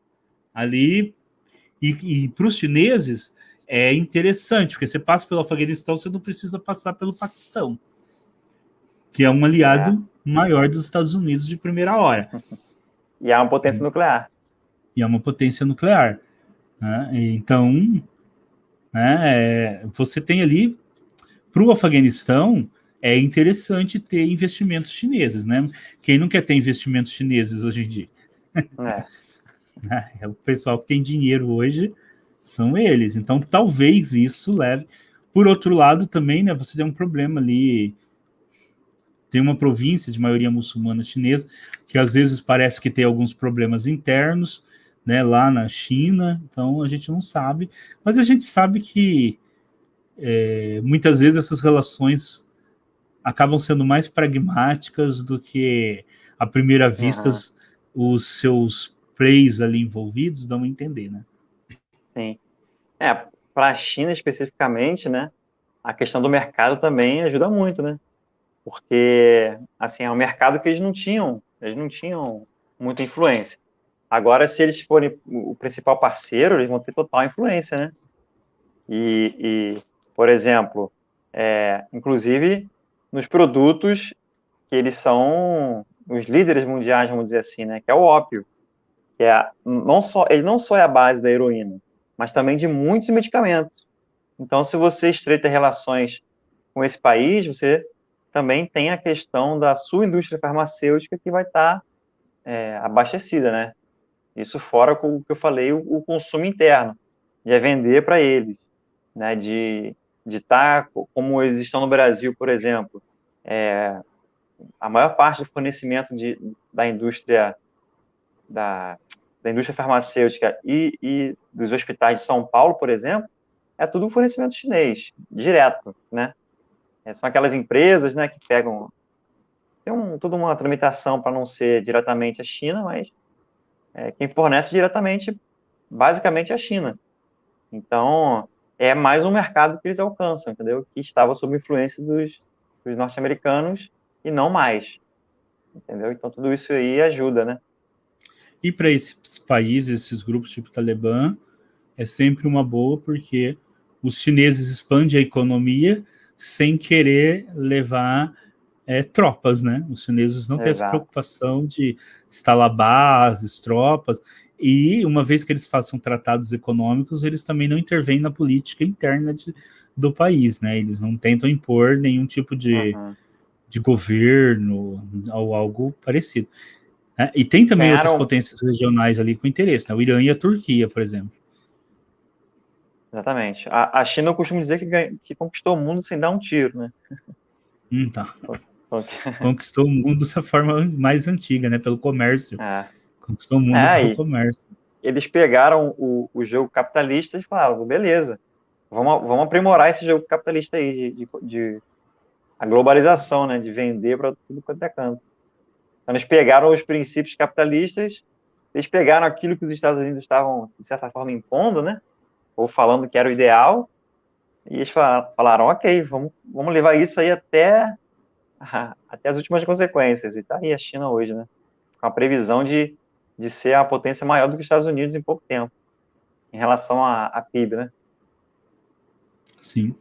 Ali, e para os chineses, é interessante, porque você passa pelo Afeganistão, você não precisa passar pelo Paquistão, que é um aliado maior dos Estados Unidos de primeira hora. E é uma potência nuclear. E é uma potência nuclear. Né? Então, você tem ali, para o Afeganistão, é interessante ter investimentos chineses. Né? Quem não quer ter investimentos chineses hoje em dia? O pessoal que tem dinheiro hoje são eles. Então, talvez isso leve. Por outro lado, também, né, você tem um problema ali. Tem uma província de maioria muçulmana chinesa que às vezes parece que tem alguns problemas internos, né, lá na China. Então, a gente não sabe. Mas a gente sabe que muitas vezes essas relações acabam sendo mais pragmáticas do que, à primeira vista, os seus plays ali envolvidos dão a entender, né? Sim. Para a China especificamente, né, a questão do mercado também ajuda muito, né? Porque, assim, é um mercado que eles não tinham muita influência. Agora, se eles forem o principal parceiro, eles vão ter total influência, né? Por exemplo, inclusive nos produtos que eles são os líderes mundiais, vamos dizer assim, né? Que é o ópio, que ele não só é a base da heroína, mas também de muitos medicamentos. Então, se você estreita relações com esse país, você também tem a questão da sua indústria farmacêutica que vai estar abastecida, né? Isso fora o que eu falei, o consumo interno, de vender para eles, né? De estar, como eles estão no Brasil, por exemplo, a maior parte do fornecimento da indústria da indústria farmacêutica e dos hospitais de São Paulo, por exemplo, é tudo fornecimento chinês, direto, né? São aquelas empresas, né, que pegam... Tem toda uma tramitação para não ser diretamente a China, mas quem fornece diretamente, basicamente, é a China. Então, é mais um mercado que eles alcançam, entendeu? Que estava sob influência dos norte-americanos e não mais, entendeu? Então, tudo isso aí ajuda, né? E para esses países, esses grupos tipo Talibã, é sempre uma boa, porque os chineses expandem a economia sem querer levar tropas, né? Os chineses não têm essa Exato. preocupação de instalar bases, tropas, e uma vez que eles façam tratados econômicos, eles também não intervêm na política interna do país, né? Eles não tentam impor nenhum tipo de governo ou algo parecido. Né? E tem também outras Ganharam... potências regionais ali com interesse, né? O Irã e a Turquia, por exemplo. Exatamente. A China, eu costumo dizer que conquistou o mundo sem dar um tiro, né? Tá. Conquistou o mundo da forma mais antiga, né? Pelo comércio. É. Conquistou o mundo pelo E comércio. eles pegaram o jogo capitalista e falaram, beleza, vamos aprimorar esse jogo capitalista aí, de a globalização, né? De vender para tudo quanto é canto. Então, eles pegaram os princípios capitalistas, eles pegaram aquilo que os Estados Unidos estavam, de certa forma, impondo, né? Ou falando que era o ideal, e eles falaram, ok, vamos levar isso aí até as últimas consequências. E tá aí a China hoje, né? Com a previsão de ser a potência maior do que os Estados Unidos em pouco tempo, em relação a PIB, né? Sim.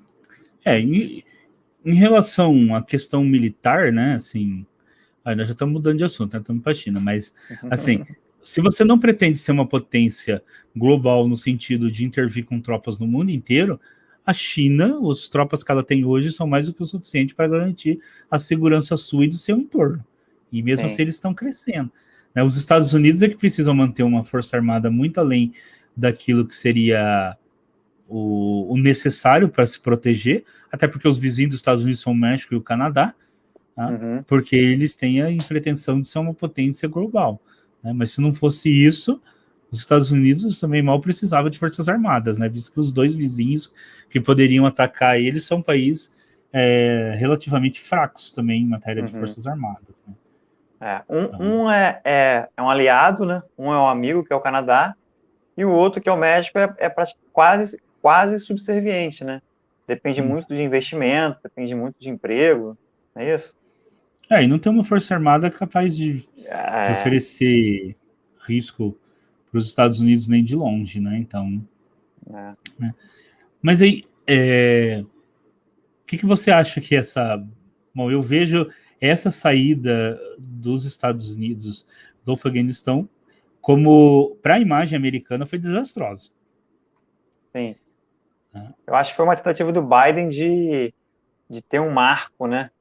Em relação à questão militar, né? Assim, nós já estamos mudando de assunto, né? Estamos para a China, mas, assim, se você não pretende ser uma potência global no sentido de intervir com tropas no mundo inteiro, a China, as tropas que ela tem hoje são mais do que o suficiente para garantir a segurança sua e do seu entorno. E mesmo assim, Sim. eles estão crescendo. Né? Os Estados Unidos é que precisam manter uma força armada muito além daquilo que seria o necessário para se proteger, até porque os vizinhos dos Estados Unidos são o México e o Canadá, tá? Porque eles têm a pretensão de ser uma potência global. Né? Mas se não fosse isso, os Estados Unidos também mal precisavam de forças armadas, né? Visto que os dois vizinhos que poderiam atacar eles são países relativamente fracos também em matéria de forças armadas. Né? Um é um aliado, né? Um é um amigo, que é o Canadá, e o outro, que é o México, é quase subserviente, né? Depende muito de investimento, depende muito de emprego, não é isso? E não tem uma força armada capaz de oferecer risco para os Estados Unidos nem de longe, né? Então, né? Mas aí, o que você acha que Bom, eu vejo essa saída dos Estados Unidos do Afeganistão como, para a imagem americana, foi desastrosa. Sim. Eu acho que foi uma tentativa do Biden de ter um marco, né?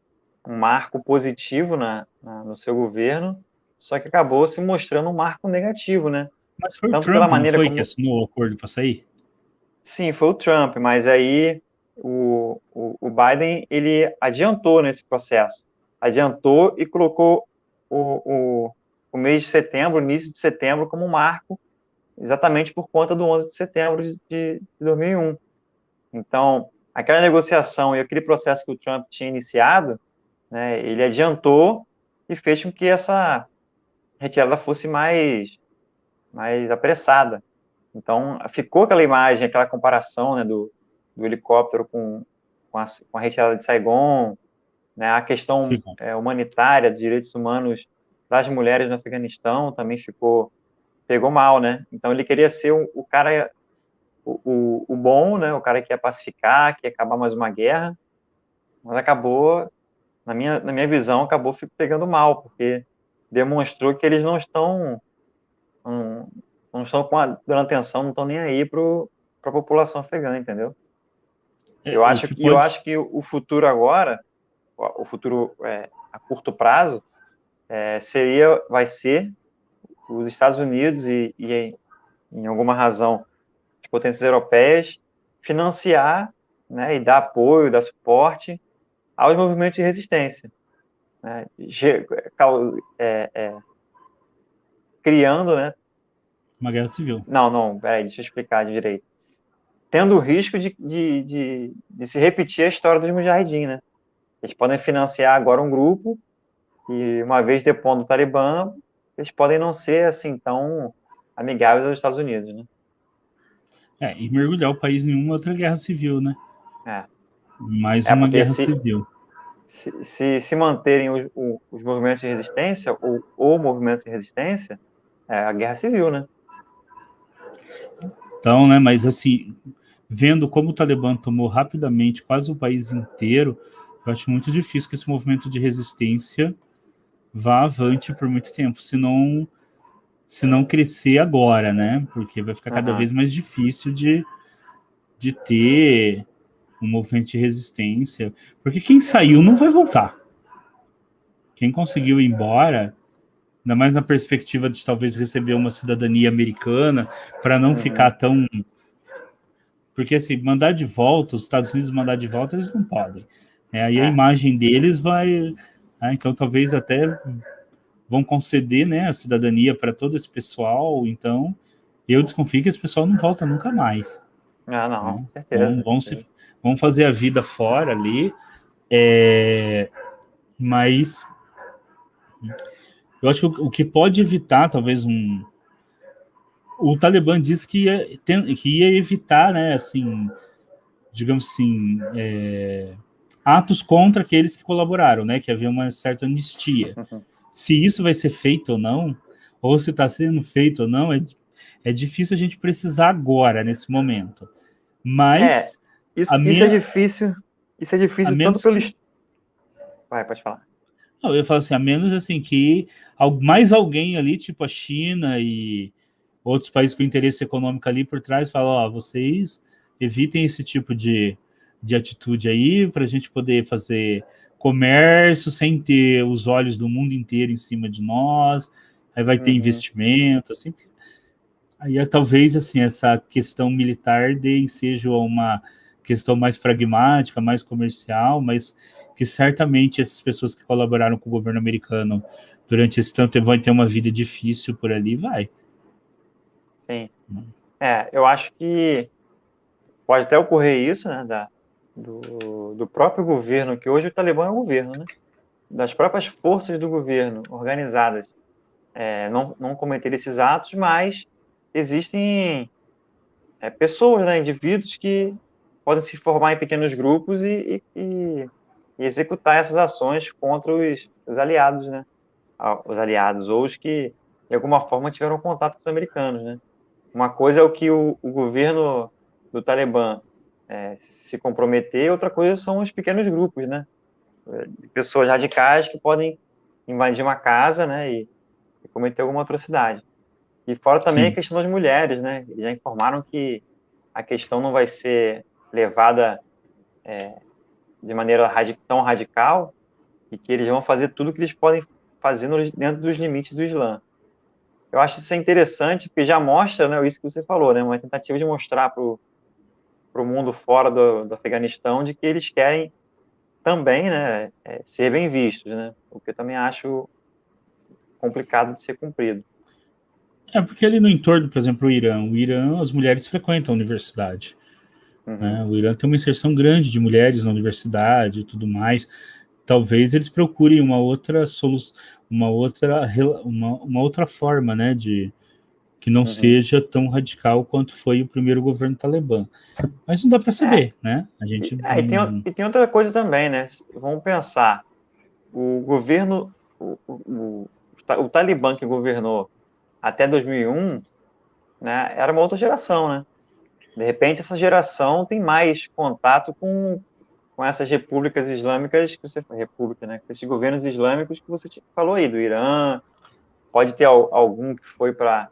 Um marco positivo no seu governo, só que acabou se mostrando um marco negativo, né? Mas foi o Tanto pela Trump, não maneira foi, como... que assinou o acordo para sair? Sim, foi o Trump, mas aí o Biden, ele adiantou nesse processo. Adiantou e colocou o mês de setembro, o início de setembro, como um marco, exatamente por conta do 11 de setembro de 2001. Então, aquela negociação e aquele processo que o Trump tinha iniciado, né, ele adiantou e fez com que essa retirada fosse mais apressada. Então, ficou aquela imagem, aquela comparação, né, do helicóptero com a retirada de Saigon, né, a questão humanitária, de direitos humanos das mulheres no Afeganistão também pegou mal, né? Então, ele queria ser o cara, o bom, né, o cara que ia pacificar, que ia acabar mais uma guerra, mas acabou, na minha visão, acabou pegando mal, porque demonstrou que eles não estão dando atenção, não estão nem aí a população afegã, entendeu? É, Eu acho que o futuro agora, o futuro a curto prazo, vai ser os Estados Unidos e em alguma razão, as potências europeias financiar, né, e dar apoio, dar suporte aos movimentos de resistência, né, criando, né? uma guerra civil. Não, peraí, deixa eu explicar direito. Tendo o risco de se repetir a história dos Mujahideen, né? Eles podem financiar agora um grupo e, uma vez depondo o Talibã, eles podem não ser assim tão amigáveis aos Estados Unidos, né? E mergulhar o país em uma outra guerra civil, né? É, Mais uma porque guerra civil. se manterem os movimentos de resistência, ou o movimento de resistência, é a guerra civil, né? Então, né, mas assim, vendo como o Talibã tomou rapidamente quase o país inteiro, eu acho muito difícil que esse movimento de resistência vá avante por muito tempo, se não crescer agora, né? Porque vai ficar cada vez mais difícil de ter um movimento de resistência. Porque quem saiu não vai voltar. Quem conseguiu ir embora, ainda mais na perspectiva de talvez receber uma cidadania americana, para não ficar tão. Porque assim, mandar de volta, os Estados Unidos mandar de volta, eles não podem. Aí a imagem deles vai. Então talvez até vão conceder, né, a cidadania para todo esse pessoal. Então eu desconfio que esse pessoal não volta nunca mais. Não, Né? certeza. Vão fazer a vida fora ali. Mas eu acho que o que pode evitar, talvez, o Talibã disse que ia evitar, né, assim, digamos assim, atos contra aqueles que colaboraram, né, que havia uma certa anistia. Se isso vai ser feito ou não, ou se está sendo feito ou não, é difícil a gente precisar agora, nesse momento. Mas isso é difícil. Isso é difícil tanto pelo. Vai, pode falar. Não, eu ia falar assim, a menos assim que mais alguém ali, tipo a China e outros países com interesse econômico ali por trás, falam, ó, vocês evitem esse tipo de atitude aí para a gente poder fazer comércio sem ter os olhos do mundo inteiro em cima de nós, aí vai ter investimento, assim. Aí talvez assim essa questão militar dê ensejo a uma questão mais pragmática, mais comercial, mas que certamente essas pessoas que colaboraram com o governo americano durante esse tanto tempo vão ter uma vida difícil por ali, vai. Sim. Eu acho que pode até ocorrer isso, né, do próprio governo, que hoje o Talibã é o governo, né? Das próprias forças do governo organizadas não cometer esses atos, mas existem pessoas, né, indivíduos que podem se formar em pequenos grupos e executar essas ações contra os aliados, né? Os aliados, ou os que, de alguma forma, tiveram contato com os americanos, né? Uma coisa é o que o governo do Talibã se comprometer, outra coisa são os pequenos grupos, né? De pessoas radicais que podem invadir uma casa, né? E cometer alguma atrocidade. E fora também a questão das mulheres, né? Eles já informaram que a questão não vai ser levada de maneira tão radical e que eles vão fazer tudo o que eles podem fazer dentro dos limites do Islã. Eu acho isso interessante, porque já mostra, né, isso que você falou, né, uma tentativa de mostrar para o mundo fora do Afeganistão de que eles querem também, né, ser bem vistos, né, o que eu também acho complicado de ser cumprido. Porque ali no entorno, por exemplo, o Irã, as mulheres frequentam a universidade. Né? O Irã tem uma inserção grande de mulheres na universidade e tudo mais. Talvez eles procurem uma outra solução, uma outra forma, né, de que não seja tão radical quanto foi o primeiro governo talibã. Mas não dá para saber, né? A gente e tem outra coisa também, né? Vamos pensar, o governo, o Talibã que governou até 2001, né, era uma outra geração, né? De repente, essa geração tem mais contato com essas repúblicas islâmicas, república, né? Com esses governos islâmicos que você falou aí, do Irã, pode ter algum que foi para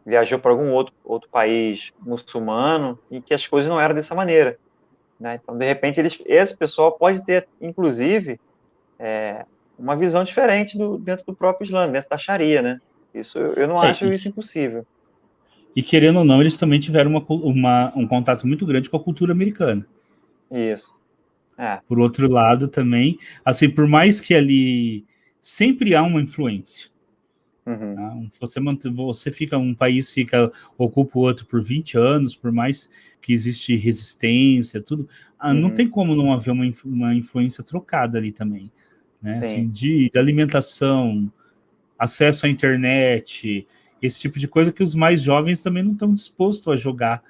viajou para algum outro país muçulmano e que as coisas não eram dessa maneira, né? Então, de repente, esse pessoal pode ter, inclusive, uma visão diferente dentro do próprio Islã, dentro da Sharia, né? Isso, eu não acho isso impossível. E querendo ou não, eles também tiveram um contato muito grande com a cultura americana. Isso. Por outro lado, também, assim, por mais que ali sempre há uma influência. Uhum. Tá? Um país ocupa o outro por 20 anos, por mais que existe resistência, tudo, não tem como não haver uma influência trocada ali também, né? Assim, de alimentação, acesso à internet, esse tipo de coisa que os mais jovens também não estão dispostos a jogar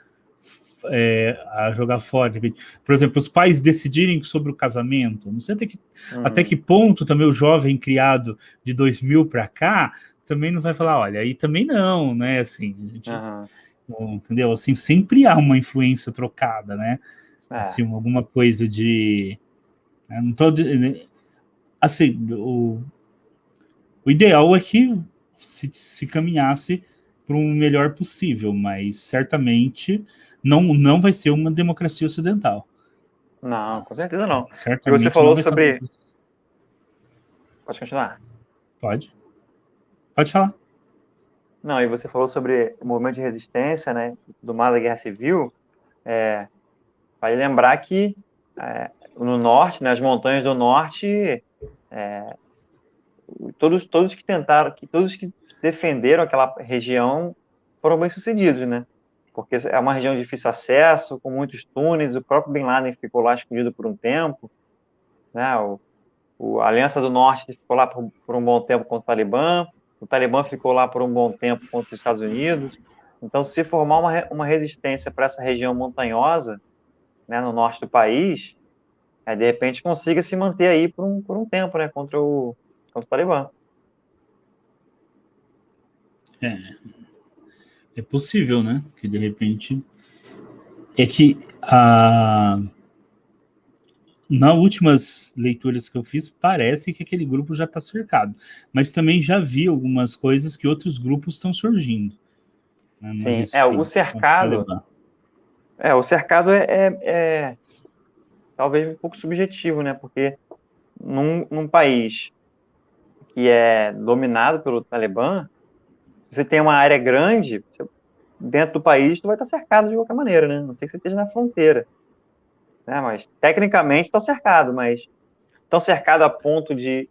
fora. Por exemplo, os pais decidirem sobre o casamento. Não sei até que ponto também o jovem criado de 2000 para cá também não vai falar, olha, aí também não, né? Assim, a gente, entendeu? Assim, sempre há uma influência trocada, né? Assim, alguma coisa de... Não tô, assim, o ideal é que se caminhasse para um melhor possível, mas certamente não vai ser uma democracia ocidental. Não, com certeza não. Certamente e você falou não vai sobre... ser. Pode continuar. Pode falar. Não, e você falou sobre o movimento de resistência, né, do mar da Guerra Civil. Vale lembrar que no norte, nas montanhas do norte, todos que tentaram, todos que defenderam aquela região foram bem-sucedidos, né? Porque é uma região de difícil acesso, com muitos túneis. O próprio Bin Laden ficou lá escondido por um tempo, né? A Aliança do Norte ficou lá por um bom tempo contra o Talibã ficou lá por um bom tempo contra os Estados Unidos. Então, se formar uma resistência para essa região montanhosa, né, no norte do país, de repente consiga se manter aí por um tempo, né, contra o Talibã. É possível, né? Que de repente nas últimas leituras que eu fiz, parece que aquele grupo já está cercado. Mas também já vi algumas coisas que outros grupos estão surgindo. Né, sim, o cercado... o cercado é talvez um pouco subjetivo, né? Porque num país que é dominado pelo Talibã, você tem uma área grande, dentro do país, tu vai estar cercado de qualquer maneira, né? Não sei que você esteja na fronteira. Né? Mas, tecnicamente, está cercado, mas estão cercados a ponto de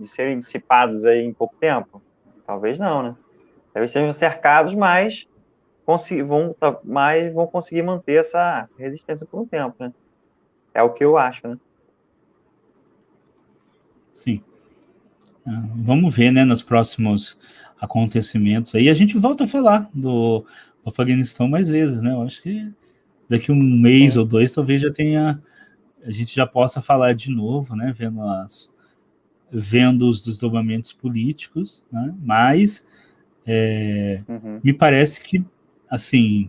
serem dissipados aí em pouco tempo? Talvez não, né? Talvez sejam cercados, mas vão conseguir manter essa resistência por um tempo, né? É o que eu acho, né? Sim. Vamos ver, né, nos próximos acontecimentos. Aí a gente volta a falar do Afeganistão mais vezes, né? Eu acho que daqui um mês ou dois talvez a gente já possa falar de novo, né? Vendo os desdobramentos políticos, né? Mas me parece que, assim,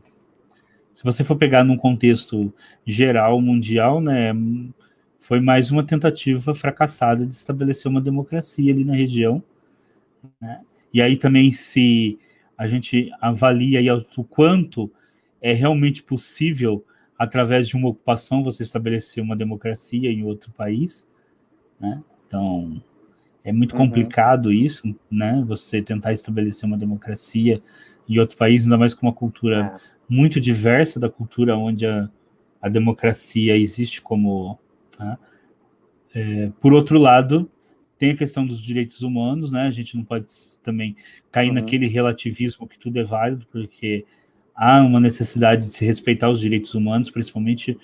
se você for pegar num contexto geral, mundial, né? Foi mais uma tentativa fracassada de estabelecer uma democracia ali na região, né? E aí também, se a gente avalia aí o quanto é realmente possível, através de uma ocupação, você estabelecer uma democracia em outro país, né? Então, é muito complicado isso, né? Você tentar estabelecer uma democracia em outro país, ainda mais com uma cultura muito diversa da cultura onde a democracia existe como... Né? Por outro lado, tem a questão dos direitos humanos, né? A gente não pode também cair naquele relativismo que tudo é válido, porque há uma necessidade de se respeitar os direitos humanos, principalmente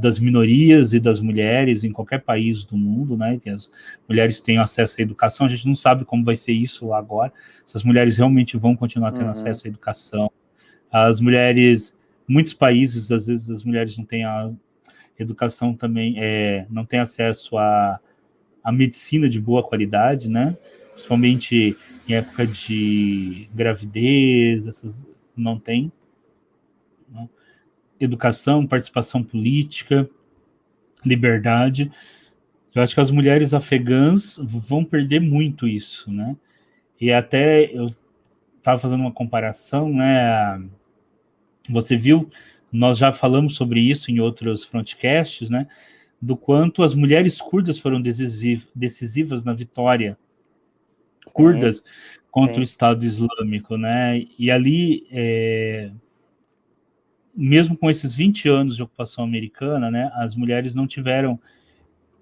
das minorias e das mulheres em qualquer país do mundo, né? Que as mulheres tenham acesso à educação. A gente não sabe como vai ser isso lá agora, se as mulheres realmente vão continuar tendo acesso à educação. As mulheres, muitos países, às vezes as mulheres não têm a educação também, não têm acesso à medicina de boa qualidade, né? Principalmente em época de gravidez, não tem, né? Educação, participação política, liberdade. Eu acho que as mulheres afegãs vão perder muito isso, né? E até eu estava fazendo uma comparação, né? Você viu, nós já falamos sobre isso em outros frontcasts, né? Do quanto as mulheres curdas foram decisivas na vitória curdas contra o Estado Islâmico, né? E ali, mesmo com esses 20 anos de ocupação americana, né, as mulheres não tiveram,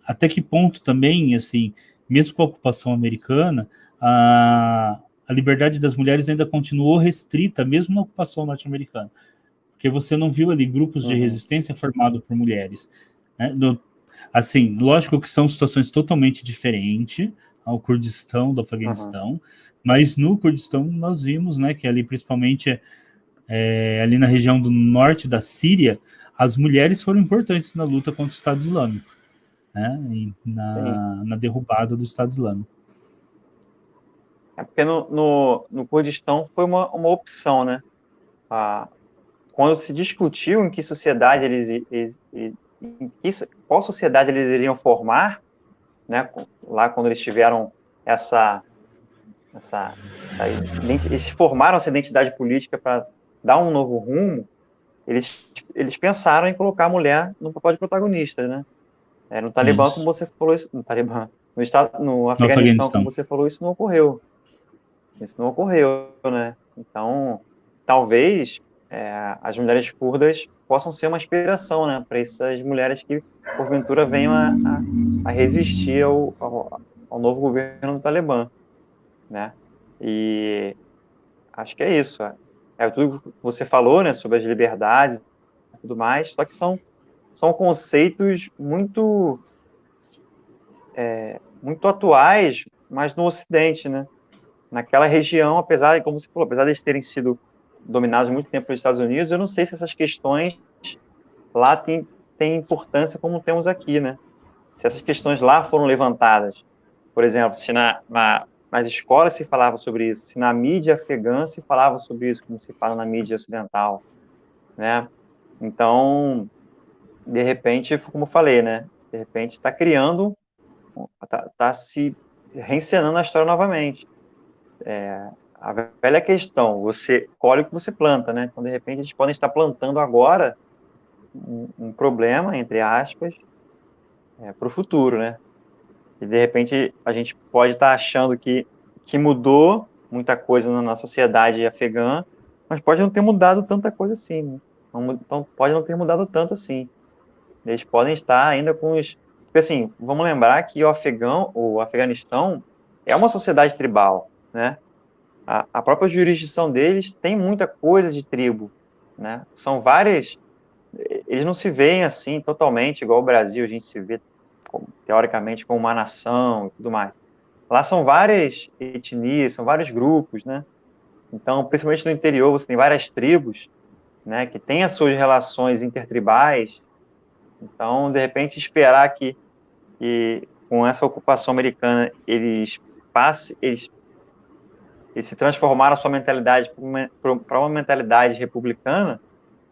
até que ponto também, assim, mesmo com a ocupação americana, a liberdade das mulheres ainda continuou restrita, mesmo na ocupação norte-americana, porque você não viu ali grupos de resistência formados por mulheres, né? Assim, lógico que são situações totalmente diferentes ao Kurdistão do Afeganistão, mas no Kurdistão nós vimos, né, que ali principalmente ali na região do norte da Síria, as mulheres foram importantes na luta contra o Estado Islâmico, né, e na derrubada do Estado Islâmico. É porque no Kurdistão foi uma opção, né? Quando se discutiu em que sociedade qual sociedade eles iriam formar, né? Lá quando eles tiveram eles formaram essa identidade política para dar um novo rumo, eles pensaram em colocar a mulher no papel de protagonista, né? No Talibã, como você falou isso, no Afeganistão, como você falou, isso não ocorreu. Isso não ocorreu, né? Então, talvez as mulheres curdas possam ser uma inspiração, né, para essas mulheres que, porventura, venham a resistir ao novo governo do Talibã, né? E acho que é isso. Tudo que você falou, né, sobre as liberdades e tudo mais, só que são conceitos muito atuais, mas no Ocidente, né? Naquela região, apesar, como você falou, apesar de eles terem sido dominados muito tempo pelos Estados Unidos, eu não sei se essas questões lá têm importância como temos aqui, né? Se essas questões lá foram levantadas. Por exemplo, se nas escolas se falava sobre isso, se na mídia afegã se falava sobre isso, como se fala na mídia ocidental, né? Então, de repente, como eu falei, né? De repente está criando, está se reencenando a história novamente. A velha questão, você colhe o que você planta, né? Então, de repente, eles podem estar plantando agora um problema, entre aspas, para o futuro, né? E, de repente, a gente pode estar achando que mudou muita coisa na sociedade afegã, mas pode não ter mudado tanta coisa assim, né? Então, pode não ter mudado tanto assim. Eles podem estar ainda com os... Porque, assim, vamos lembrar que o Afeganistão é uma sociedade tribal, né? A própria jurisdição deles tem muita coisa de tribo, né? São várias... Eles não se veem assim totalmente igual o Brasil, a gente se vê teoricamente como uma nação e tudo mais. Lá são várias etnias, são vários grupos, né? Então, principalmente no interior, você tem várias tribos, né, que têm as suas relações intertribais. Então, de repente, esperar que com essa ocupação americana eles se transformaram a sua mentalidade para uma mentalidade republicana,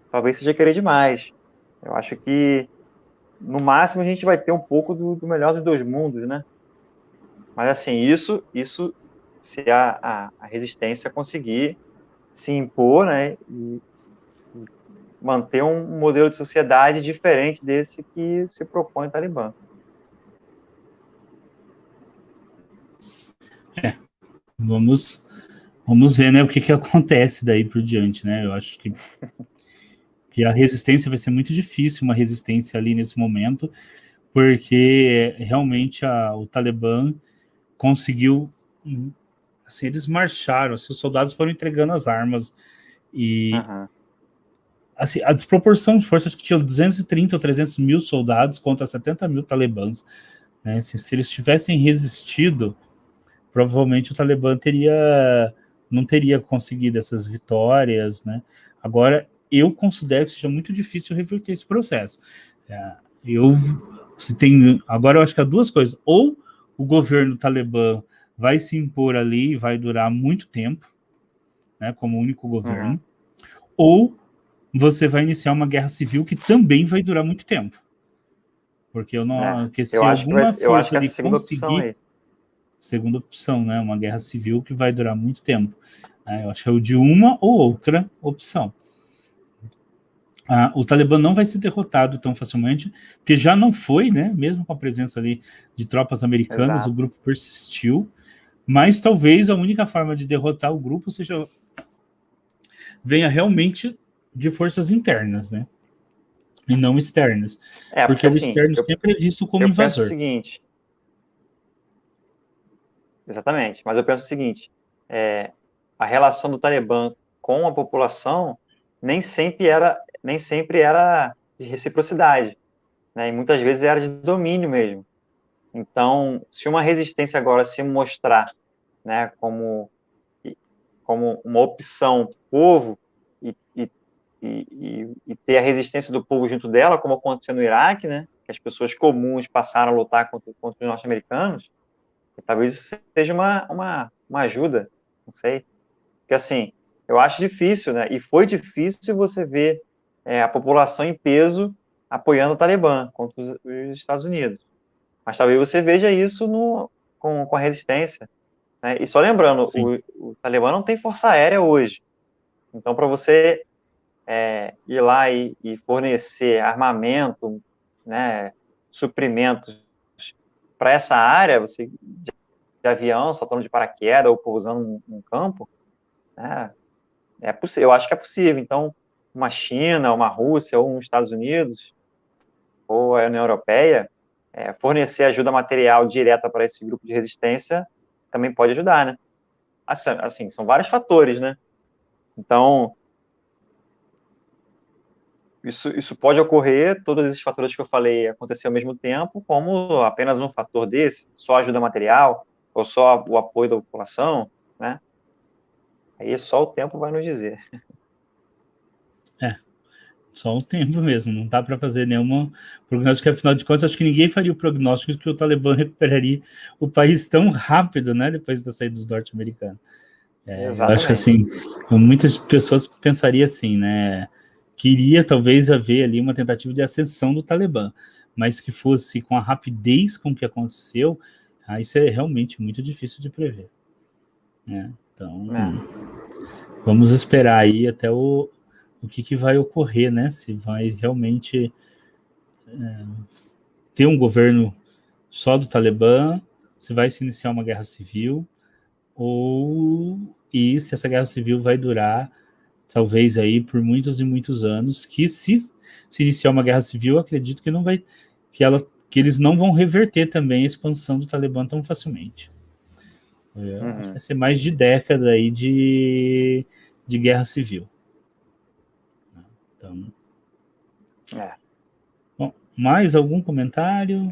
talvez seja querer demais. Eu acho que, no máximo, a gente vai ter um pouco do melhor dos dois mundos, né? Mas, assim, isso se a resistência conseguir se impor, né, e manter um modelo de sociedade diferente desse que se propõe o Talibã. Vamos ver, né, o que acontece daí por diante, né? Eu acho que a resistência vai ser muito difícil, uma resistência ali nesse momento, porque realmente o Talibã conseguiu, assim, eles marcharam, assim, os soldados foram entregando as armas e assim, a desproporção de força, acho que tinha 230 ou 300 mil soldados contra 70 mil talibãs, né? Se eles tivessem resistido, provavelmente o Talibã não teria conseguido essas vitórias, né? Agora, eu considero que seja muito difícil reverter esse processo. Agora eu acho que há duas coisas. Ou o governo talibã vai se impor ali e vai durar muito tempo, né, como único governo, ou você vai iniciar uma guerra civil que também vai durar muito tempo. Porque se alguma força ali conseguir... Segunda opção, né? Uma guerra civil que vai durar muito tempo. Eu acho que é o de uma ou outra opção. O Talibã não vai ser derrotado tão facilmente, porque já não foi, né? Mesmo com a presença ali de tropas americanas, Exato. o grupo persistiu, mas talvez a única forma de derrotar o grupo venha realmente de forças internas, né? E não externas. Porque o assim, externo sempre é visto como eu penso o invasor. seguinte, exatamente, mas eu penso o seguinte, a relação do Talibã com a população nem sempre era de reciprocidade, né? E muitas vezes era de domínio mesmo. Então, se uma resistência agora se mostrar, né, como uma opção povo e ter a resistência do povo junto dela, como aconteceu no Iraque, né, que as pessoas comuns passaram a lutar contra os norte-americanos, talvez isso seja uma ajuda, não sei. Porque, assim, eu acho difícil, né, e foi difícil você ver a população em peso apoiando o Talibã contra os Estados Unidos. Mas talvez você veja isso com a resistência, né? E só lembrando, o Talibã não tem força aérea hoje. Então, para você ir lá e fornecer armamento, né, suprimentos para essa área, você de avião, saltando de paraquedas ou pousando num campo, né, eu acho que é possível. Então, uma China, uma Rússia ou uns Estados Unidos ou a União Europeia fornecer ajuda material direta para esse grupo de resistência também pode ajudar, né? Assim, são vários fatores, né? Então, isso pode ocorrer, todos esses fatores que eu falei acontecer ao mesmo tempo, como apenas um fator desse, só ajuda material, ou só o apoio da população, né? Aí só o tempo vai nos dizer. Só o tempo mesmo, não dá para fazer nenhuma prognóstico, afinal de contas, acho que ninguém faria o prognóstico de que o Talibã recuperaria o país tão rápido, né, depois da saída dos norte-americanos. Eu acho que, Exatamente. assim, muitas pessoas pensariam assim, né, queria talvez haver ali uma tentativa de ascensão do Talibã, mas que fosse com a rapidez com que aconteceu, isso é realmente muito difícil de prever, né? Então, vamos esperar aí até o que vai ocorrer, né? Se vai realmente ter um governo só do Talibã, se vai se iniciar uma guerra civil, e se essa guerra civil vai durar, talvez aí por muitos e muitos anos, que se iniciar uma guerra civil, acredito que não vai, que eles não vão reverter também a expansão do Talibã tão facilmente. Acho que vai ser mais de década aí de guerra civil. Então, bom, mais algum comentário?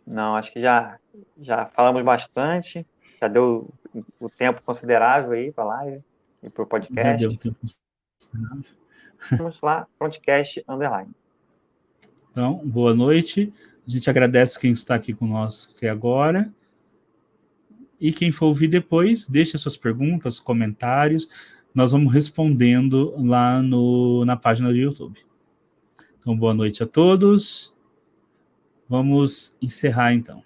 Não, acho que já falamos bastante, já deu o tempo considerável aí para a live e para o podcast. Já deu um tempo considerável. Vamos lá, Frontcast Underline. Então, boa noite. A gente agradece quem está aqui conosco até agora. E quem for ouvir depois, deixe suas perguntas, comentários. Nós vamos respondendo lá na página do YouTube. Então, boa noite a todos. Vamos encerrar, então.